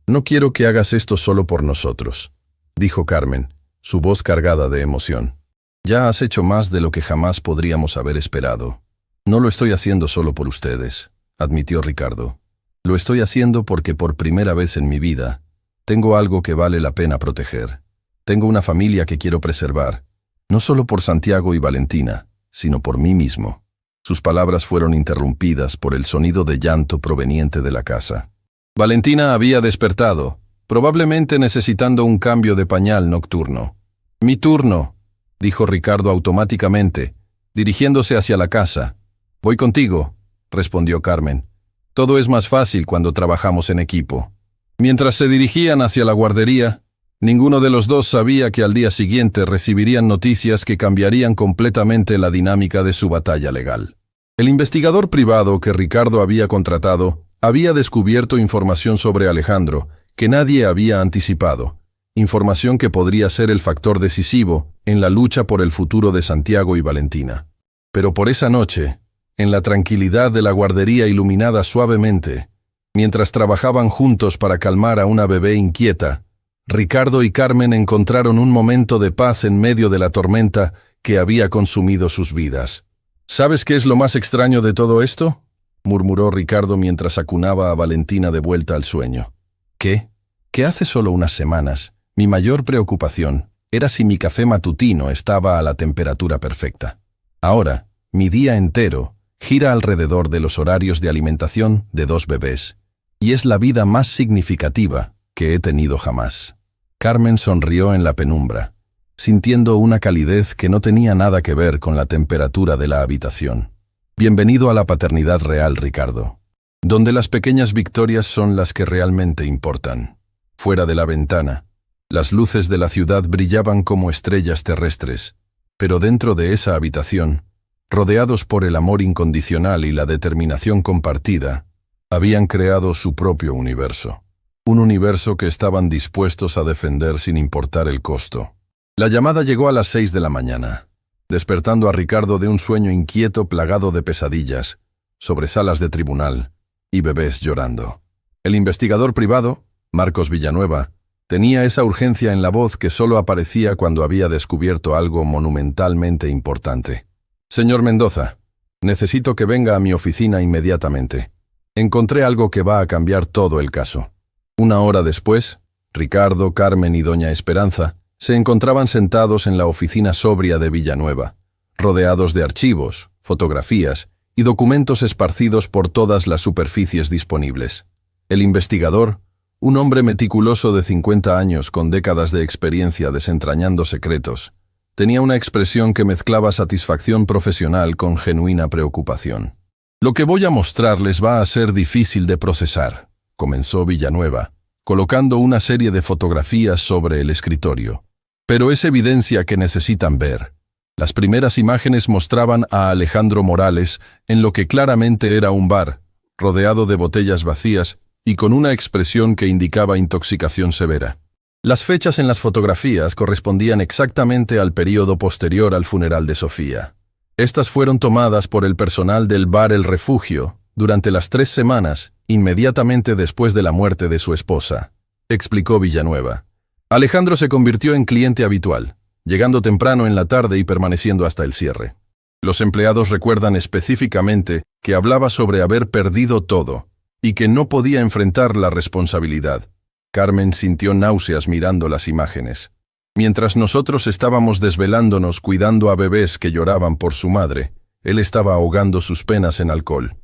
No quiero que hagas esto solo por nosotros, dijo Carmen, su voz cargada de emoción. Ya has hecho más de lo que jamás podríamos haber esperado. No lo estoy haciendo solo por ustedes, admitió Ricardo. Lo estoy haciendo porque por primera vez en mi vida tengo algo que vale la pena proteger. Tengo una familia que quiero preservar, no solo por Santiago y Valentina, sino por mí mismo. Sus palabras fueron interrumpidas por el sonido de llanto proveniente de la casa. Valentina había despertado, probablemente necesitando un cambio de pañal nocturno. «Mi turno», dijo Ricardo automáticamente, dirigiéndose hacia la casa. «Voy contigo», respondió Carmen. «Todo es más fácil cuando trabajamos en equipo». Mientras se dirigían hacia la guardería, ninguno de los dos sabía que al día siguiente recibirían noticias que cambiarían completamente la dinámica de su batalla legal. El investigador privado que Ricardo había contratado había descubierto información sobre Alejandro que nadie había anticipado, información que podría ser el factor decisivo en la lucha por el futuro de Santiago y Valentina. Pero por esa noche, en la tranquilidad de la guardería iluminada suavemente, mientras trabajaban juntos para calmar a una bebé inquieta, Ricardo y Carmen encontraron un momento de paz en medio de la tormenta que había consumido sus vidas. ¿Sabes qué es lo más extraño de todo esto?, murmuró Ricardo mientras acunaba a Valentina de vuelta al sueño. ¿Qué? Que hace solo unas semanas, mi mayor preocupación era si mi café matutino estaba a la temperatura perfecta. Ahora, mi día entero gira alrededor de los horarios de alimentación de 2 bebés. Y es la vida más significativa que he tenido jamás. Carmen sonrió en la penumbra, sintiendo una calidez que no tenía nada que ver con la temperatura de la habitación. Bienvenido a la paternidad real, Ricardo, donde las pequeñas victorias son las que realmente importan. Fuera de la ventana, las luces de la ciudad brillaban como estrellas terrestres, Pero dentro de esa habitación, rodeados por el amor incondicional y la determinación compartida, habían creado su propio universo. Un universo que estaban dispuestos a defender sin importar el costo. La llamada llegó a las 6 de la mañana, despertando a Ricardo de un sueño inquieto plagado de pesadillas, sobre salas de tribunal y bebés llorando. El investigador privado, Marcos Villanueva, tenía esa urgencia en la voz que solo aparecía cuando había descubierto algo monumentalmente importante. «Señor Mendoza, necesito que venga a mi oficina inmediatamente. Encontré algo que va a cambiar todo el caso». Una hora después, Ricardo, Carmen y doña Esperanza se encontraban sentados en la oficina sobria de Villanueva, rodeados de archivos, fotografías y documentos esparcidos por todas las superficies disponibles. El investigador, un hombre meticuloso de 50 años con décadas de experiencia desentrañando secretos, tenía una expresión que mezclaba satisfacción profesional con genuina preocupación. «Lo que voy a mostrarles va a ser difícil de procesar», comenzó Villanueva, colocando una serie de fotografías sobre el escritorio. «Pero es evidencia que necesitan ver». Las primeras imágenes mostraban a Alejandro Morales en lo que claramente era un bar, rodeado de botellas vacías y con una expresión que indicaba intoxicación severa. Las fechas en las fotografías correspondían exactamente al período posterior al funeral de Sofía. Estas fueron tomadas por el personal del bar El Refugio durante las 3 semanas inmediatamente después de la muerte de su esposa, explicó Villanueva. Alejandro se convirtió en cliente habitual, llegando temprano en la tarde y permaneciendo hasta el cierre. Los empleados recuerdan específicamente que hablaba sobre haber perdido todo y que no podía enfrentar la responsabilidad. Carmen sintió náuseas mirando las imágenes. Mientras nosotros estábamos desvelándonos cuidando a bebés que lloraban por su madre, él estaba ahogando sus penas en alcohol.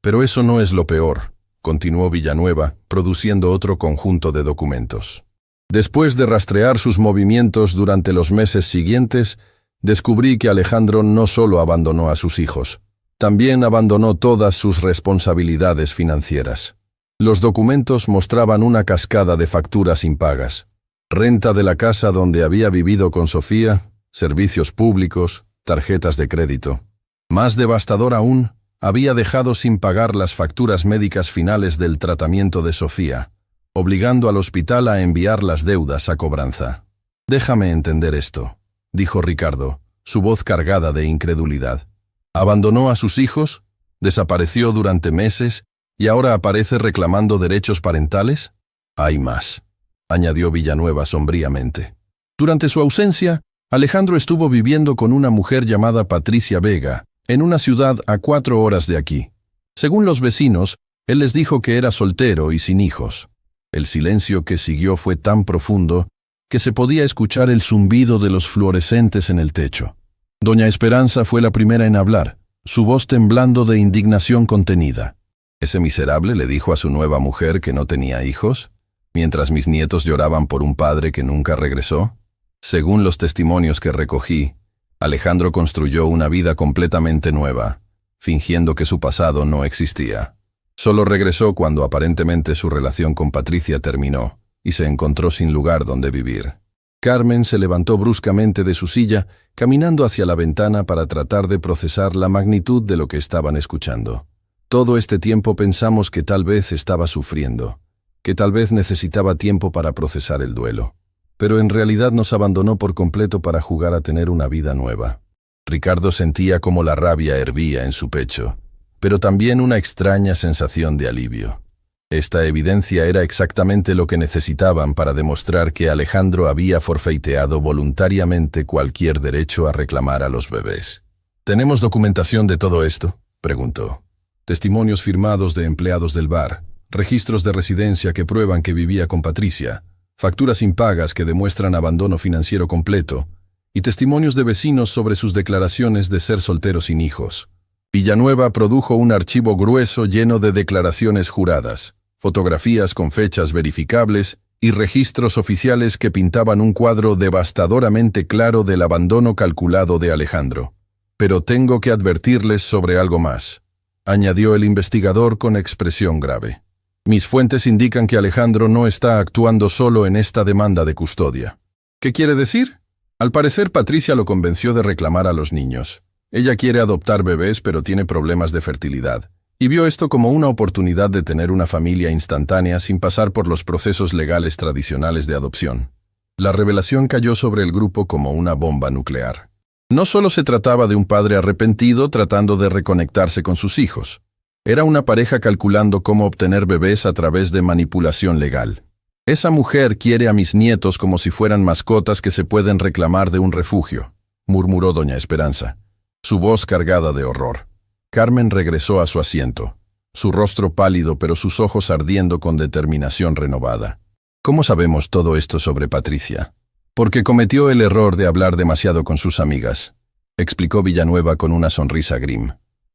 Pero eso no es lo peor, continuó Villanueva, produciendo otro conjunto de documentos. Después de rastrear sus movimientos durante los meses siguientes, descubrí que Alejandro no solo abandonó a sus hijos, también abandonó todas sus responsabilidades financieras. Los documentos mostraban una cascada de facturas impagas. Renta de la casa donde había vivido con Sofía, servicios públicos, tarjetas de crédito. Más devastador aún, había dejado sin pagar las facturas médicas finales del tratamiento de Sofía, obligando al hospital a enviar las deudas a cobranza. «Déjame entender esto», dijo Ricardo, su voz cargada de incredulidad. «¿Abandonó a sus hijos? ¿Desapareció durante meses y ahora aparece reclamando derechos parentales?» «Hay más», añadió Villanueva sombríamente. Durante su ausencia, Alejandro estuvo viviendo con una mujer llamada Patricia Vega, en una ciudad a 4 horas de aquí. Según los vecinos, él les dijo que era soltero y sin hijos. El silencio que siguió fue tan profundo que se podía escuchar el zumbido de los fluorescentes en el techo. Doña Esperanza fue la primera en hablar, su voz temblando de indignación contenida. «¿Ese miserable le dijo a su nueva mujer que no tenía hijos, mientras mis nietos lloraban por un padre que nunca regresó? Según los testimonios que recogí, Alejandro construyó una vida completamente nueva, fingiendo que su pasado no existía. Solo regresó cuando aparentemente su relación con Patricia terminó y se encontró sin lugar donde vivir». Carmen se levantó bruscamente de su silla, caminando hacia la ventana para tratar de procesar la magnitud de lo que estaban escuchando. Todo este tiempo pensamos que tal vez estaba sufriendo, que tal vez necesitaba tiempo para procesar el duelo. Pero en realidad nos abandonó por completo para jugar a tener una vida nueva. Ricardo sentía como la rabia hervía en su pecho, pero también una extraña sensación de alivio. Esta evidencia era exactamente lo que necesitaban para demostrar que Alejandro había forfeiteado voluntariamente cualquier derecho a reclamar a los bebés. «¿Tenemos documentación de todo esto?», preguntó. «Testimonios firmados de empleados del bar, registros de residencia que prueban que vivía con Patricia, facturas impagas que demuestran abandono financiero completo, y testimonios de vecinos sobre sus declaraciones de ser soltero sin hijos». Villanueva produjo un archivo grueso lleno de declaraciones juradas, fotografías con fechas verificables y registros oficiales que pintaban un cuadro devastadoramente claro del abandono calculado de Alejandro. «Pero tengo que advertirles sobre algo más», añadió el investigador con expresión grave. «Mis fuentes indican que Alejandro no está actuando solo en esta demanda de custodia». «¿Qué quiere decir?», Al parecer, Patricia lo convenció de reclamar a los niños. Ella quiere adoptar bebés, pero tiene problemas de fertilidad, y vio esto como una oportunidad de tener una familia instantánea sin pasar por los procesos legales tradicionales de adopción. La revelación cayó sobre el grupo como una bomba nuclear. No solo se trataba de un padre arrepentido tratando de reconectarse con sus hijos. Era una pareja calculando cómo obtener bebés a través de manipulación legal. Esa mujer quiere a mis nietos como si fueran mascotas que se pueden reclamar de un refugio, murmuró doña Esperanza, su voz cargada de horror. Carmen regresó a su asiento, su rostro pálido pero sus ojos ardiendo con determinación renovada. ¿Cómo sabemos todo esto sobre Patricia? Porque cometió el error de hablar demasiado con sus amigas, explicó Villanueva con una sonrisa grim.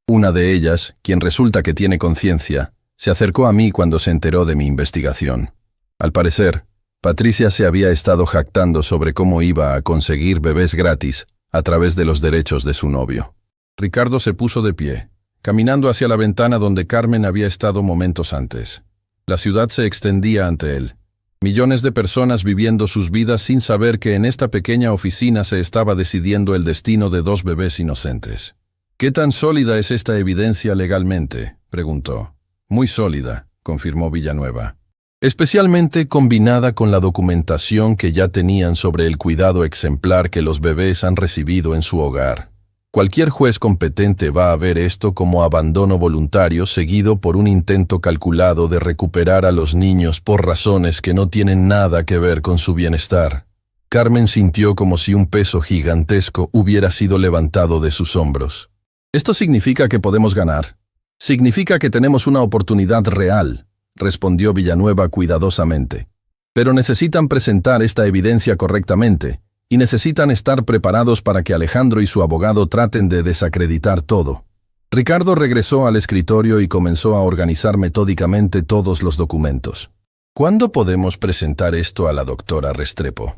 Una de ellas, quien resulta que tiene conciencia, se acercó a mí cuando se enteró de mi investigación. Al parecer, Patricia se había estado jactando sobre cómo iba a conseguir bebés gratis a través de los derechos de su novio. Ricardo se puso de pie, caminando hacia la ventana donde Carmen había estado momentos antes. La ciudad se extendía ante él. Millones de personas viviendo sus vidas sin saber que en esta pequeña oficina se estaba decidiendo el destino de 2 bebés inocentes. ¿Qué tan sólida es esta evidencia legalmente?, preguntó. Muy sólida, confirmó Villanueva. Especialmente combinada con la documentación que ya tenían sobre el cuidado exemplar que los bebés han recibido en su hogar. Cualquier juez competente va a ver esto como abandono voluntario seguido por un intento calculado de recuperar a los niños por razones que no tienen nada que ver con su bienestar. Carmen sintió como si un peso gigantesco hubiera sido levantado de sus hombros. «Esto significa que podemos ganar. Significa que tenemos una oportunidad real», respondió Villanueva cuidadosamente. «Pero necesitan presentar esta evidencia correctamente, y necesitan estar preparados para que Alejandro y su abogado traten de desacreditar todo». Ricardo regresó al escritorio y comenzó a organizar metódicamente todos los documentos. «¿Cuándo podemos presentar esto a la doctora Restrepo?»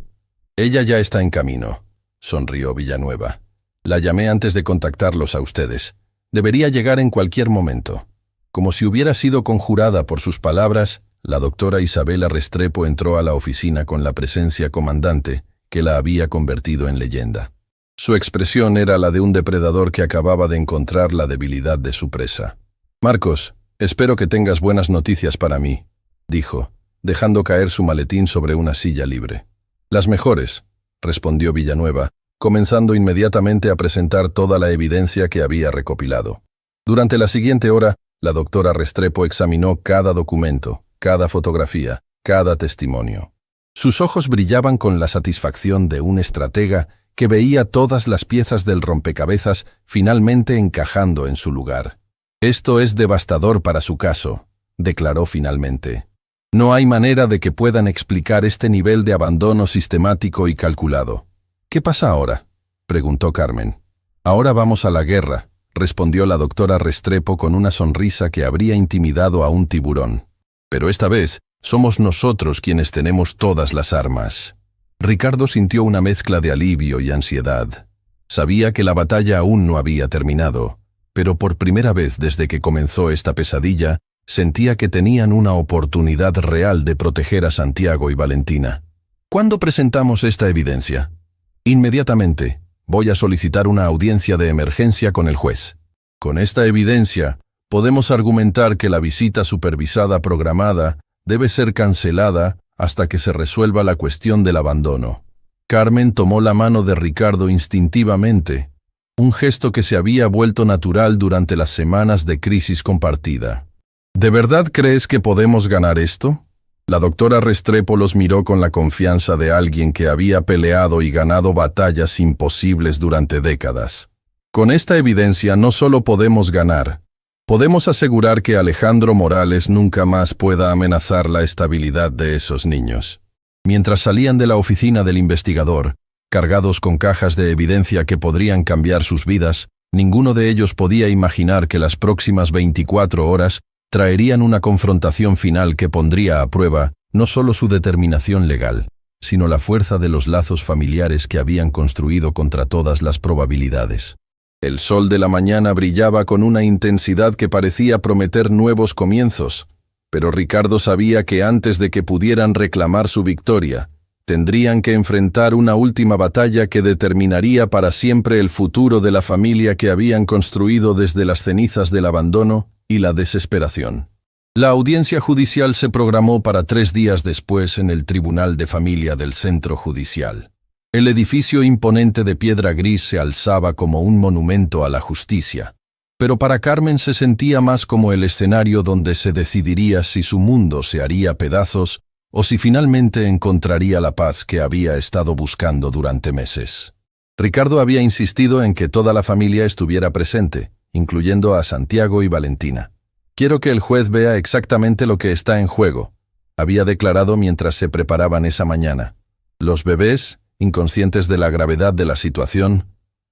«Ella ya está en camino», sonrió Villanueva. «La llamé antes de contactarlos a ustedes. Debería llegar en cualquier momento». Como si hubiera sido conjurada por sus palabras, la doctora Isabela Restrepo entró a la oficina con la presencia comandante que la había convertido en leyenda. Su expresión era la de un depredador que acababa de encontrar la debilidad de su presa. «Marcos, espero que tengas buenas noticias para mí», dijo, dejando caer su maletín sobre una silla libre. «Las mejores», respondió Villanueva, comenzando inmediatamente a presentar toda la evidencia que había recopilado. Durante la siguiente hora, la doctora Restrepo examinó cada documento, cada fotografía, cada testimonio. Sus ojos brillaban con la satisfacción de un estratega que veía todas las piezas del rompecabezas finalmente encajando en su lugar. «Esto es devastador para su caso», declaró finalmente. «No hay manera de que puedan explicar este nivel de abandono sistemático y calculado». «¿Qué pasa ahora?», preguntó Carmen. «Ahora vamos a la guerra», respondió la doctora Restrepo con una sonrisa que habría intimidado a un tiburón. «Pero esta vez somos nosotros quienes tenemos todas las armas». Ricardo sintió una mezcla de alivio y ansiedad. Sabía que la batalla aún no había terminado, pero por primera vez desde que comenzó esta pesadilla, sentía que tenían una oportunidad real de proteger a Santiago y Valentina. «¿Cuándo presentamos esta evidencia?» «Inmediatamente. Voy a solicitar una audiencia de emergencia con el juez. Con esta evidencia, podemos argumentar que la visita supervisada programada debe ser cancelada hasta que se resuelva la cuestión del abandono». Carmen tomó la mano de Ricardo instintivamente, un gesto que se había vuelto natural durante las semanas de crisis compartida. «¿De verdad crees que podemos ganar esto?» La doctora Restrepo los miró con la confianza de alguien que había peleado y ganado batallas imposibles durante décadas. «Con esta evidencia no solo podemos ganar, podemos asegurar que Alejandro Morales nunca más pueda amenazar la estabilidad de esos niños». Mientras salían de la oficina del investigador, cargados con cajas de evidencia que podrían cambiar sus vidas, ninguno de ellos podía imaginar que las próximas 24 horas traerían una confrontación final que pondría a prueba no solo su determinación legal, sino la fuerza de los lazos familiares que habían construido contra todas las probabilidades. El sol de la mañana brillaba con una intensidad que parecía prometer nuevos comienzos, pero Ricardo sabía que antes de que pudieran reclamar su victoria, Tendrían que enfrentar una última batalla que determinaría para siempre el futuro de la familia que habían construido desde las cenizas del abandono y la desesperación. La audiencia judicial se programó para 3 días después en el Tribunal de Familia del Centro Judicial. El edificio imponente de piedra gris se alzaba como un monumento a la justicia, pero para Carmen se sentía más como el escenario donde se decidiría si su mundo se haría pedazos o si finalmente encontraría la paz que había estado buscando durante meses. Ricardo había insistido en que toda la familia estuviera presente, incluyendo a Santiago y Valentina. «Quiero que el juez vea exactamente lo que está en juego», había declarado mientras se preparaban esa mañana. Los bebés, inconscientes de la gravedad de la situación,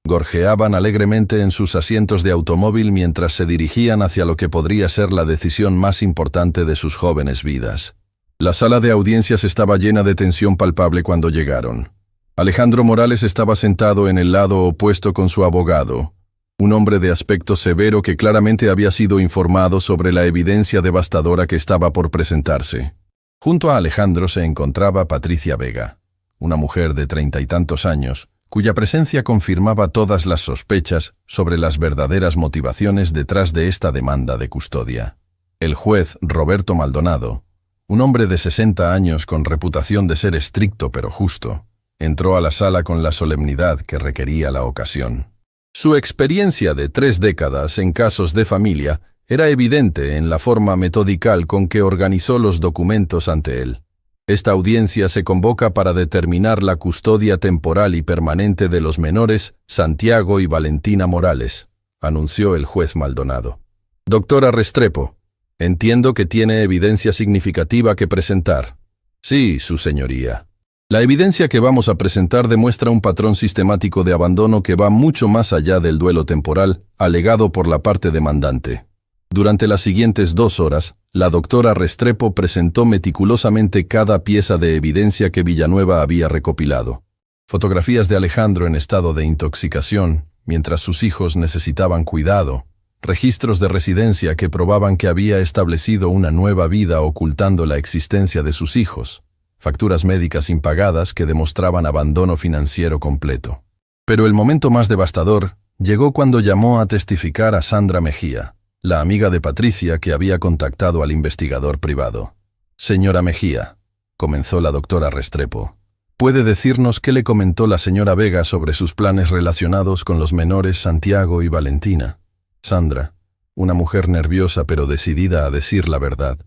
gorjeaban alegremente en sus asientos de automóvil mientras se dirigían hacia lo que podría ser la decisión más importante de sus jóvenes vidas. La sala de audiencias estaba llena de tensión palpable cuando llegaron. Alejandro Morales estaba sentado en el lado opuesto con su abogado, un hombre de aspecto severo que claramente había sido informado sobre la evidencia devastadora que estaba por presentarse. Junto a Alejandro se encontraba Patricia Vega, una mujer de 30 y tantos años, cuya presencia confirmaba todas las sospechas sobre las verdaderas motivaciones detrás de esta demanda de custodia. El juez Roberto Maldonado, un hombre de 60 años con reputación de ser estricto pero justo, entró a la sala con la solemnidad que requería la ocasión. Su experiencia de 3 décadas en casos de familia era evidente en la forma metodical con que organizó los documentos ante él. Esta audiencia se convoca para determinar la custodia temporal y permanente de los menores Santiago y Valentina Morales, anunció el juez Maldonado. Doctora Restrepo, entiendo que tiene evidencia significativa que presentar. Sí, su señoría. La evidencia que vamos a presentar demuestra un patrón sistemático de abandono que va mucho más allá del duelo temporal, alegado por la parte demandante. Durante las siguientes 2 horas, la doctora Restrepo presentó meticulosamente cada pieza de evidencia que Villanueva había recopilado. Fotografías de Alejandro en estado de intoxicación, mientras sus hijos necesitaban cuidado, registros de residencia que probaban que había establecido una nueva vida ocultando la existencia de sus hijos, facturas médicas impagadas que demostraban abandono financiero completo. Pero el momento más devastador llegó cuando llamó a testificar a Sandra Mejía, la amiga de Patricia que había contactado al investigador privado. Señora Mejía, comenzó la doctora Restrepo, ¿puede decirnos qué le comentó la señora Vega sobre sus planes relacionados con los menores Santiago y Valentina? Sandra, una mujer nerviosa pero decidida a decir la verdad,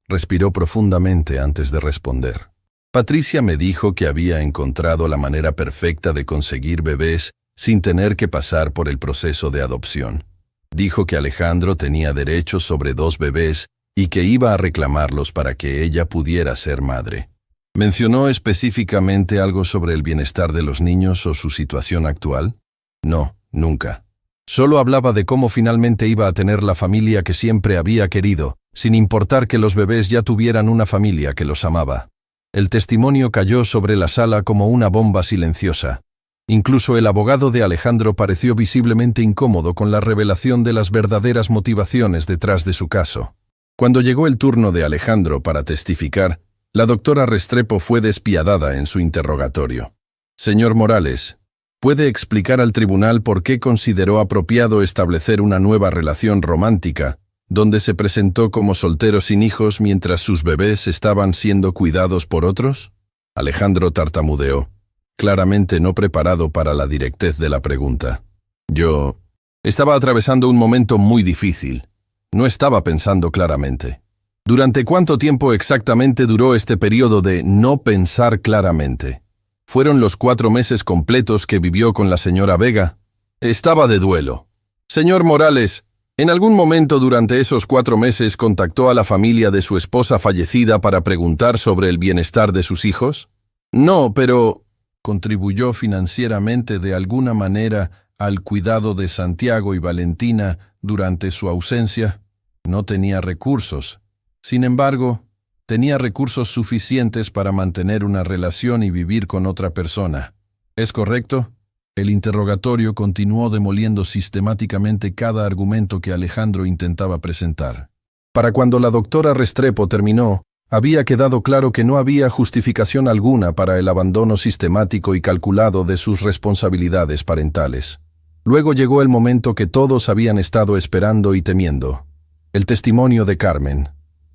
respiró profundamente antes de responder. Patricia me dijo que había encontrado la manera perfecta de conseguir bebés sin tener que pasar por el proceso de adopción. Dijo que Alejandro tenía derechos sobre 2 bebés y que iba a reclamarlos para que ella pudiera ser madre. ¿Mencionó específicamente algo sobre el bienestar de los niños o su situación actual? No, nunca. Solo hablaba de cómo finalmente iba a tener la familia que siempre había querido, sin importar que los bebés ya tuvieran una familia que los amaba. El testimonio cayó sobre la sala como una bomba silenciosa. Incluso el abogado de Alejandro pareció visiblemente incómodo con la revelación de las verdaderas motivaciones detrás de su caso. Cuando llegó el turno de Alejandro para testificar, la doctora Restrepo fue despiadada en su interrogatorio. Señor Morales, ¿puede explicar al tribunal por qué consideró apropiado establecer una nueva relación romántica, donde se presentó como soltero sin hijos mientras sus bebés estaban siendo cuidados por otros? Alejandro tartamudeó, claramente no preparado para la directez de la pregunta. Yo estaba atravesando un momento muy difícil. No estaba pensando claramente. ¿Durante cuánto tiempo exactamente duró este periodo de no pensar claramente? ¿Fueron los 4 meses completos que vivió con la señora Vega? Estaba de duelo. Señor Morales, ¿en algún momento durante esos 4 meses contactó a la familia de su esposa fallecida para preguntar sobre el bienestar de sus hijos? No, pero ¿contribuyó financieramente de alguna manera al cuidado de Santiago y Valentina durante su ausencia? No tenía recursos. Sin embargo, tenía recursos suficientes para mantener una relación y vivir con otra persona. ¿Es correcto? El interrogatorio continuó demoliendo sistemáticamente cada argumento que Alejandro intentaba presentar. Para cuando la doctora Restrepo terminó, Había quedado claro que no había justificación alguna para el abandono sistemático y calculado de sus responsabilidades parentales. Luego llegó el momento que todos habían estado esperando y temiendo. El testimonio de Carmen.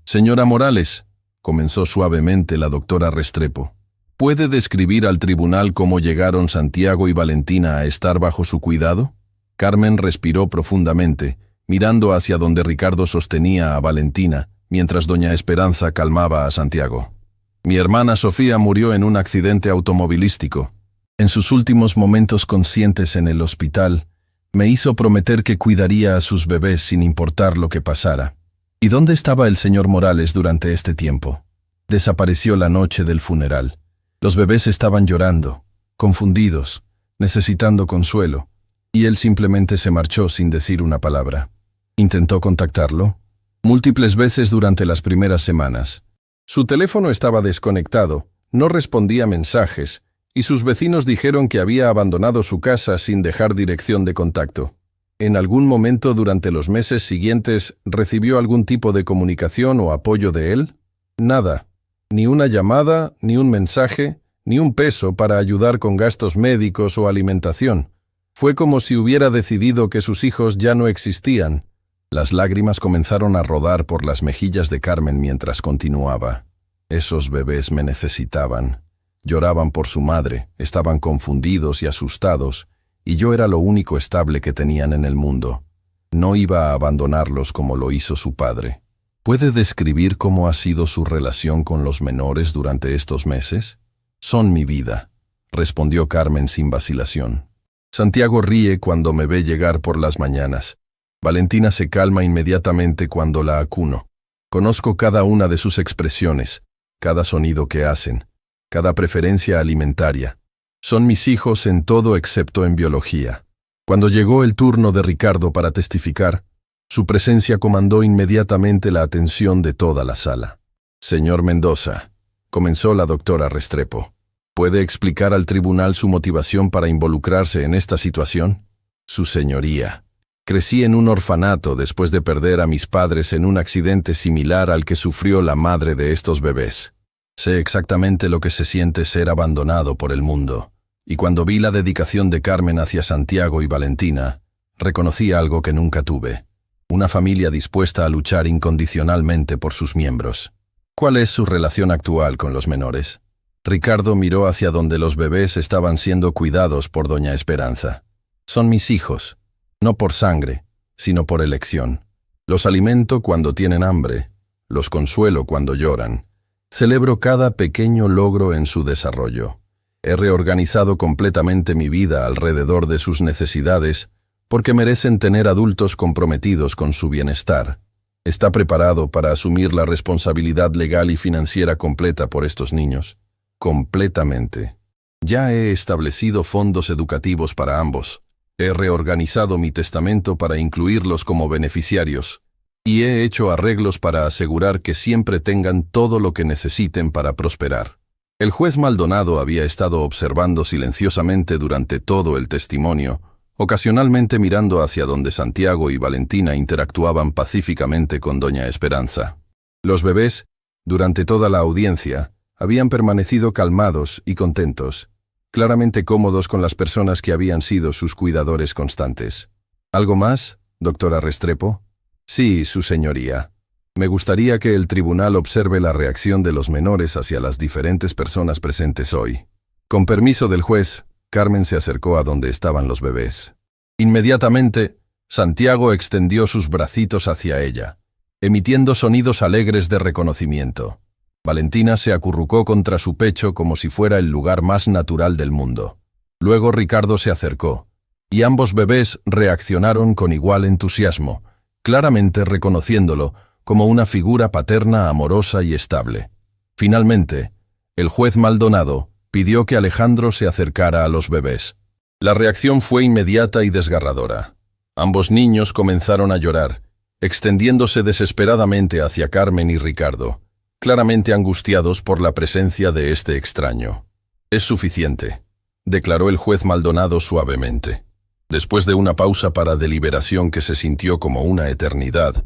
«Señora Morales», comenzó suavemente la doctora Restrepo, ¿puede describir al tribunal cómo llegaron Santiago y Valentina a estar bajo su cuidado? Carmen respiró profundamente, mirando hacia donde Ricardo sostenía a Valentina, mientras doña Esperanza calmaba a Santiago. «Mi hermana Sofía murió en un accidente automovilístico. En sus últimos momentos conscientes en el hospital, me hizo prometer que cuidaría a sus bebés sin importar lo que pasara. ¿Y dónde estaba el señor Morales durante este tiempo? Desapareció la noche del funeral. Los bebés estaban llorando, confundidos, necesitando consuelo, y él simplemente se marchó sin decir una palabra. ¿Intentó contactarlo? Múltiples veces durante las primeras semanas. Su teléfono estaba desconectado, no respondía mensajes, y sus vecinos dijeron que había abandonado su casa sin dejar dirección de contacto. ¿En algún momento durante los meses siguientes recibió algún tipo de comunicación o apoyo de él? Nada. Ni una llamada, ni un mensaje, ni un peso para ayudar con gastos médicos o alimentación. Fue como si hubiera decidido que sus hijos ya no existían». Las lágrimas comenzaron a rodar por las mejillas de Carmen mientras continuaba. «Esos bebés me necesitaban. Lloraban por su madre, estaban confundidos y asustados, y yo era lo único estable que tenían en el mundo. No iba a abandonarlos como lo hizo su padre». ¿Puede describir cómo ha sido su relación con los menores durante estos meses? «Son mi vida», respondió Carmen sin vacilación. Santiago ríe cuando me ve llegar por las mañanas. Valentina se calma inmediatamente cuando la acuno. Conozco cada una de sus expresiones, cada sonido que hacen, cada preferencia alimentaria. Son mis hijos en todo excepto en biología. Cuando llegó el turno de Ricardo para testificar, su presencia comandó inmediatamente la atención de toda la sala. «Señor Mendoza», comenzó la doctora Restrepo, ¿puede explicar al tribunal su motivación para involucrarse en esta situación? «Su señoría, crecí en un orfanato después de perder a mis padres en un accidente similar al que sufrió la madre de estos bebés. Sé exactamente lo que se siente ser abandonado por el mundo, y cuando vi la dedicación de Carmen hacia Santiago y Valentina, reconocí algo que nunca tuve: una familia dispuesta a luchar incondicionalmente por sus miembros». «¿Cuál es su relación actual con los menores?» Ricardo miró hacia donde los bebés estaban siendo cuidados por doña Esperanza. «Son mis hijos, no por sangre, sino por elección. Los alimento cuando tienen hambre, los consuelo cuando lloran. Celebro cada pequeño logro en su desarrollo. He reorganizado completamente mi vida alrededor de sus necesidades porque merecen tener adultos comprometidos con su bienestar. ¿Está preparado para asumir la responsabilidad legal y financiera completa por estos niños?» «Completamente. Ya he establecido fondos educativos para ambos. He reorganizado mi testamento para incluirlos como beneficiarios, y he hecho arreglos para asegurar que siempre tengan todo lo que necesiten para prosperar». El juez Maldonado había estado observando silenciosamente durante todo el testimonio, ocasionalmente mirando hacia donde Santiago y Valentina interactuaban pacíficamente con doña Esperanza. Los bebés, durante toda la audiencia, habían permanecido calmados y contentos, claramente cómodos con las personas que habían sido sus cuidadores constantes. ¿Algo más, doctora Restrepo? «Sí, su señoría. Me gustaría que el tribunal observe la reacción de los menores hacia las diferentes personas presentes hoy». Con permiso del juez, Carmen se acercó a donde estaban los bebés. Inmediatamente, Santiago extendió sus bracitos hacia ella, emitiendo sonidos alegres de reconocimiento. Valentina se acurrucó contra su pecho como si fuera el lugar más natural del mundo. Luego Ricardo se acercó, y ambos bebés reaccionaron con igual entusiasmo, claramente reconociéndolo como una figura paterna amorosa y estable. Finalmente, el juez Maldonado pidió que Alejandro se acercara a los bebés. La reacción fue inmediata y desgarradora. Ambos niños comenzaron a llorar, extendiéndose desesperadamente hacia Carmen y Ricardo, claramente angustiados por la presencia de este extraño. «Es suficiente», declaró el juez Maldonado suavemente. Después de una pausa para deliberación que se sintió como una eternidad,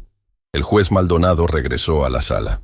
el juez Maldonado regresó a la sala.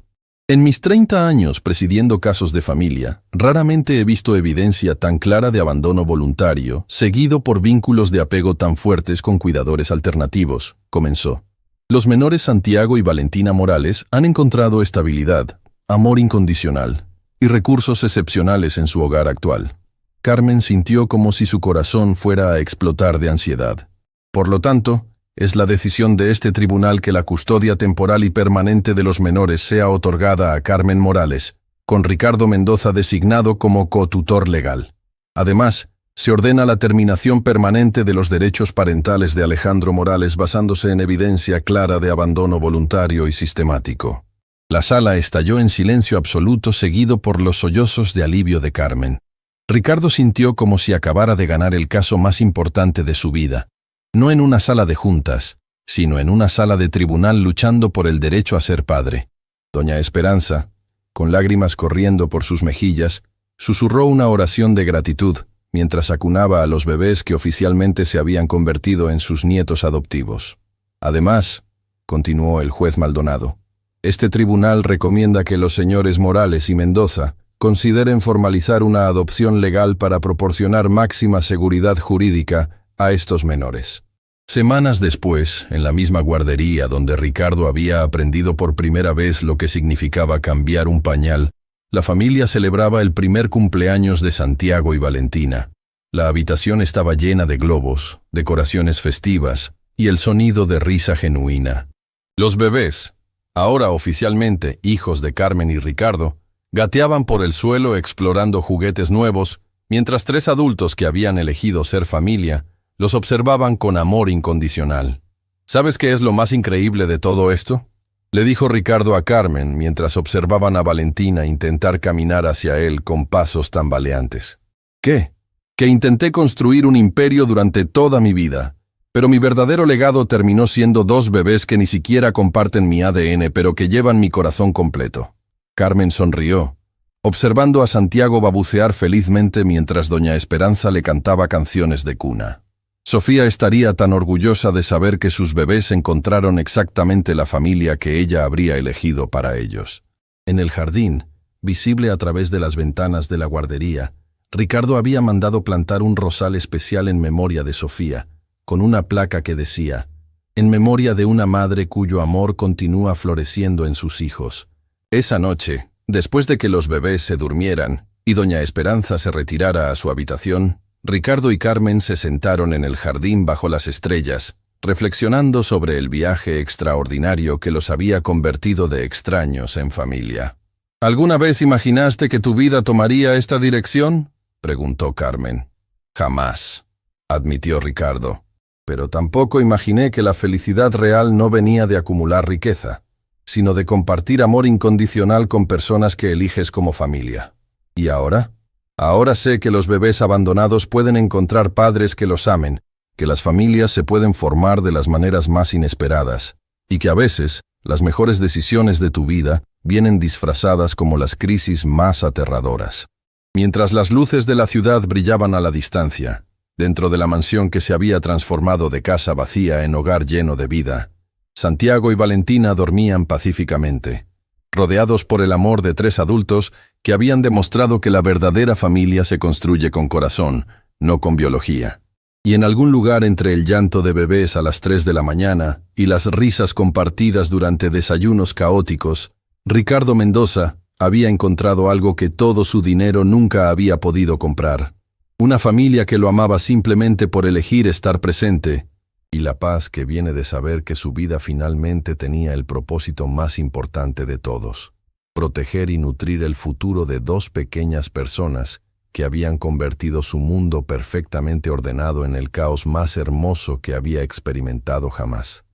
En mis 30 años presidiendo casos de familia, raramente he visto evidencia tan clara de abandono voluntario, seguido por vínculos de apego tan fuertes con cuidadores alternativos, comenzó. Los menores Santiago y Valentina Morales han encontrado estabilidad, amor incondicional y recursos excepcionales en su hogar actual. Carmen sintió como si su corazón fuera a explotar de ansiedad. Por lo tanto, es la decisión de este tribunal que la custodia temporal y permanente de los menores sea otorgada a Carmen Morales, con Ricardo Mendoza designado como cotutor legal. Además, se ordena la terminación permanente de los derechos parentales de Alejandro Morales basándose en evidencia clara de abandono voluntario y sistemático. La sala estalló en silencio absoluto seguido por los sollozos de alivio de Carmen. Ricardo sintió como si acabara de ganar el caso más importante de su vida. No en una sala de juntas, sino en una sala de tribunal luchando por el derecho a ser padre. Doña Esperanza, con lágrimas corriendo por sus mejillas, susurró una oración de gratitud mientras acunaba a los bebés que oficialmente se habían convertido en sus nietos adoptivos. Además, continuó el juez Maldonado, este tribunal recomienda que los señores Morales y Mendoza consideren formalizar una adopción legal para proporcionar máxima seguridad jurídica a estos menores. Semanas después, en la misma guardería donde Ricardo había aprendido por primera vez lo que significaba cambiar un pañal, la familia celebraba el primer cumpleaños de Santiago y Valentina. La habitación estaba llena de globos, decoraciones festivas y el sonido de risa genuina. Los bebés, ahora oficialmente hijos de Carmen y Ricardo, gateaban por el suelo explorando juguetes nuevos, mientras 3 adultos que habían elegido ser familia los observaban con amor incondicional. ¿Sabes qué es lo más increíble de todo esto?, le dijo Ricardo a Carmen mientras observaban a Valentina intentar caminar hacia él con pasos tambaleantes. ¿Qué? Que intenté construir un imperio durante toda mi vida, pero mi verdadero legado terminó siendo 2 bebés que ni siquiera comparten mi ADN pero que llevan mi corazón completo. Carmen sonrió, observando a Santiago babucear felizmente mientras doña Esperanza le cantaba canciones de cuna. Sofía estaría tan orgullosa de saber que sus bebés encontraron exactamente la familia que ella habría elegido para ellos. En el jardín, visible a través de las ventanas de la guardería, Ricardo había mandado plantar un rosal especial en memoria de Sofía, con una placa que decía, «En memoria de una madre cuyo amor continúa floreciendo en sus hijos». Esa noche, después de que los bebés se durmieran y doña Esperanza se retirara a su habitación, Ricardo y Carmen se sentaron en el jardín bajo las estrellas, reflexionando sobre el viaje extraordinario que los había convertido de extraños en familia. ¿Alguna vez imaginaste que tu vida tomaría esta dirección?, preguntó Carmen. Jamás, admitió Ricardo. Pero tampoco imaginé que la felicidad real no venía de acumular riqueza, sino de compartir amor incondicional con personas que eliges como familia. ¿Y ahora? Ahora sé que los bebés abandonados pueden encontrar padres que los amen, que las familias se pueden formar de las maneras más inesperadas, y que a veces las mejores decisiones de tu vida vienen disfrazadas como las crisis más aterradoras. Mientras las luces de la ciudad brillaban a la distancia, dentro de la mansión que se había transformado de casa vacía en hogar lleno de vida, Santiago y Valentina dormían pacíficamente, rodeados por el amor de 3 adultos que habían demostrado que la verdadera familia se construye con corazón, no con biología. Y en algún lugar entre el llanto de bebés a las 3 de la mañana y las risas compartidas durante desayunos caóticos, Ricardo Mendoza había encontrado algo que todo su dinero nunca había podido comprar. Una familia que lo amaba simplemente por elegir estar presente, y la paz que viene de saber que su vida finalmente tenía el propósito más importante de todos: proteger y nutrir el futuro de 2 pequeñas personas que habían convertido su mundo perfectamente ordenado en el caos más hermoso que había experimentado jamás.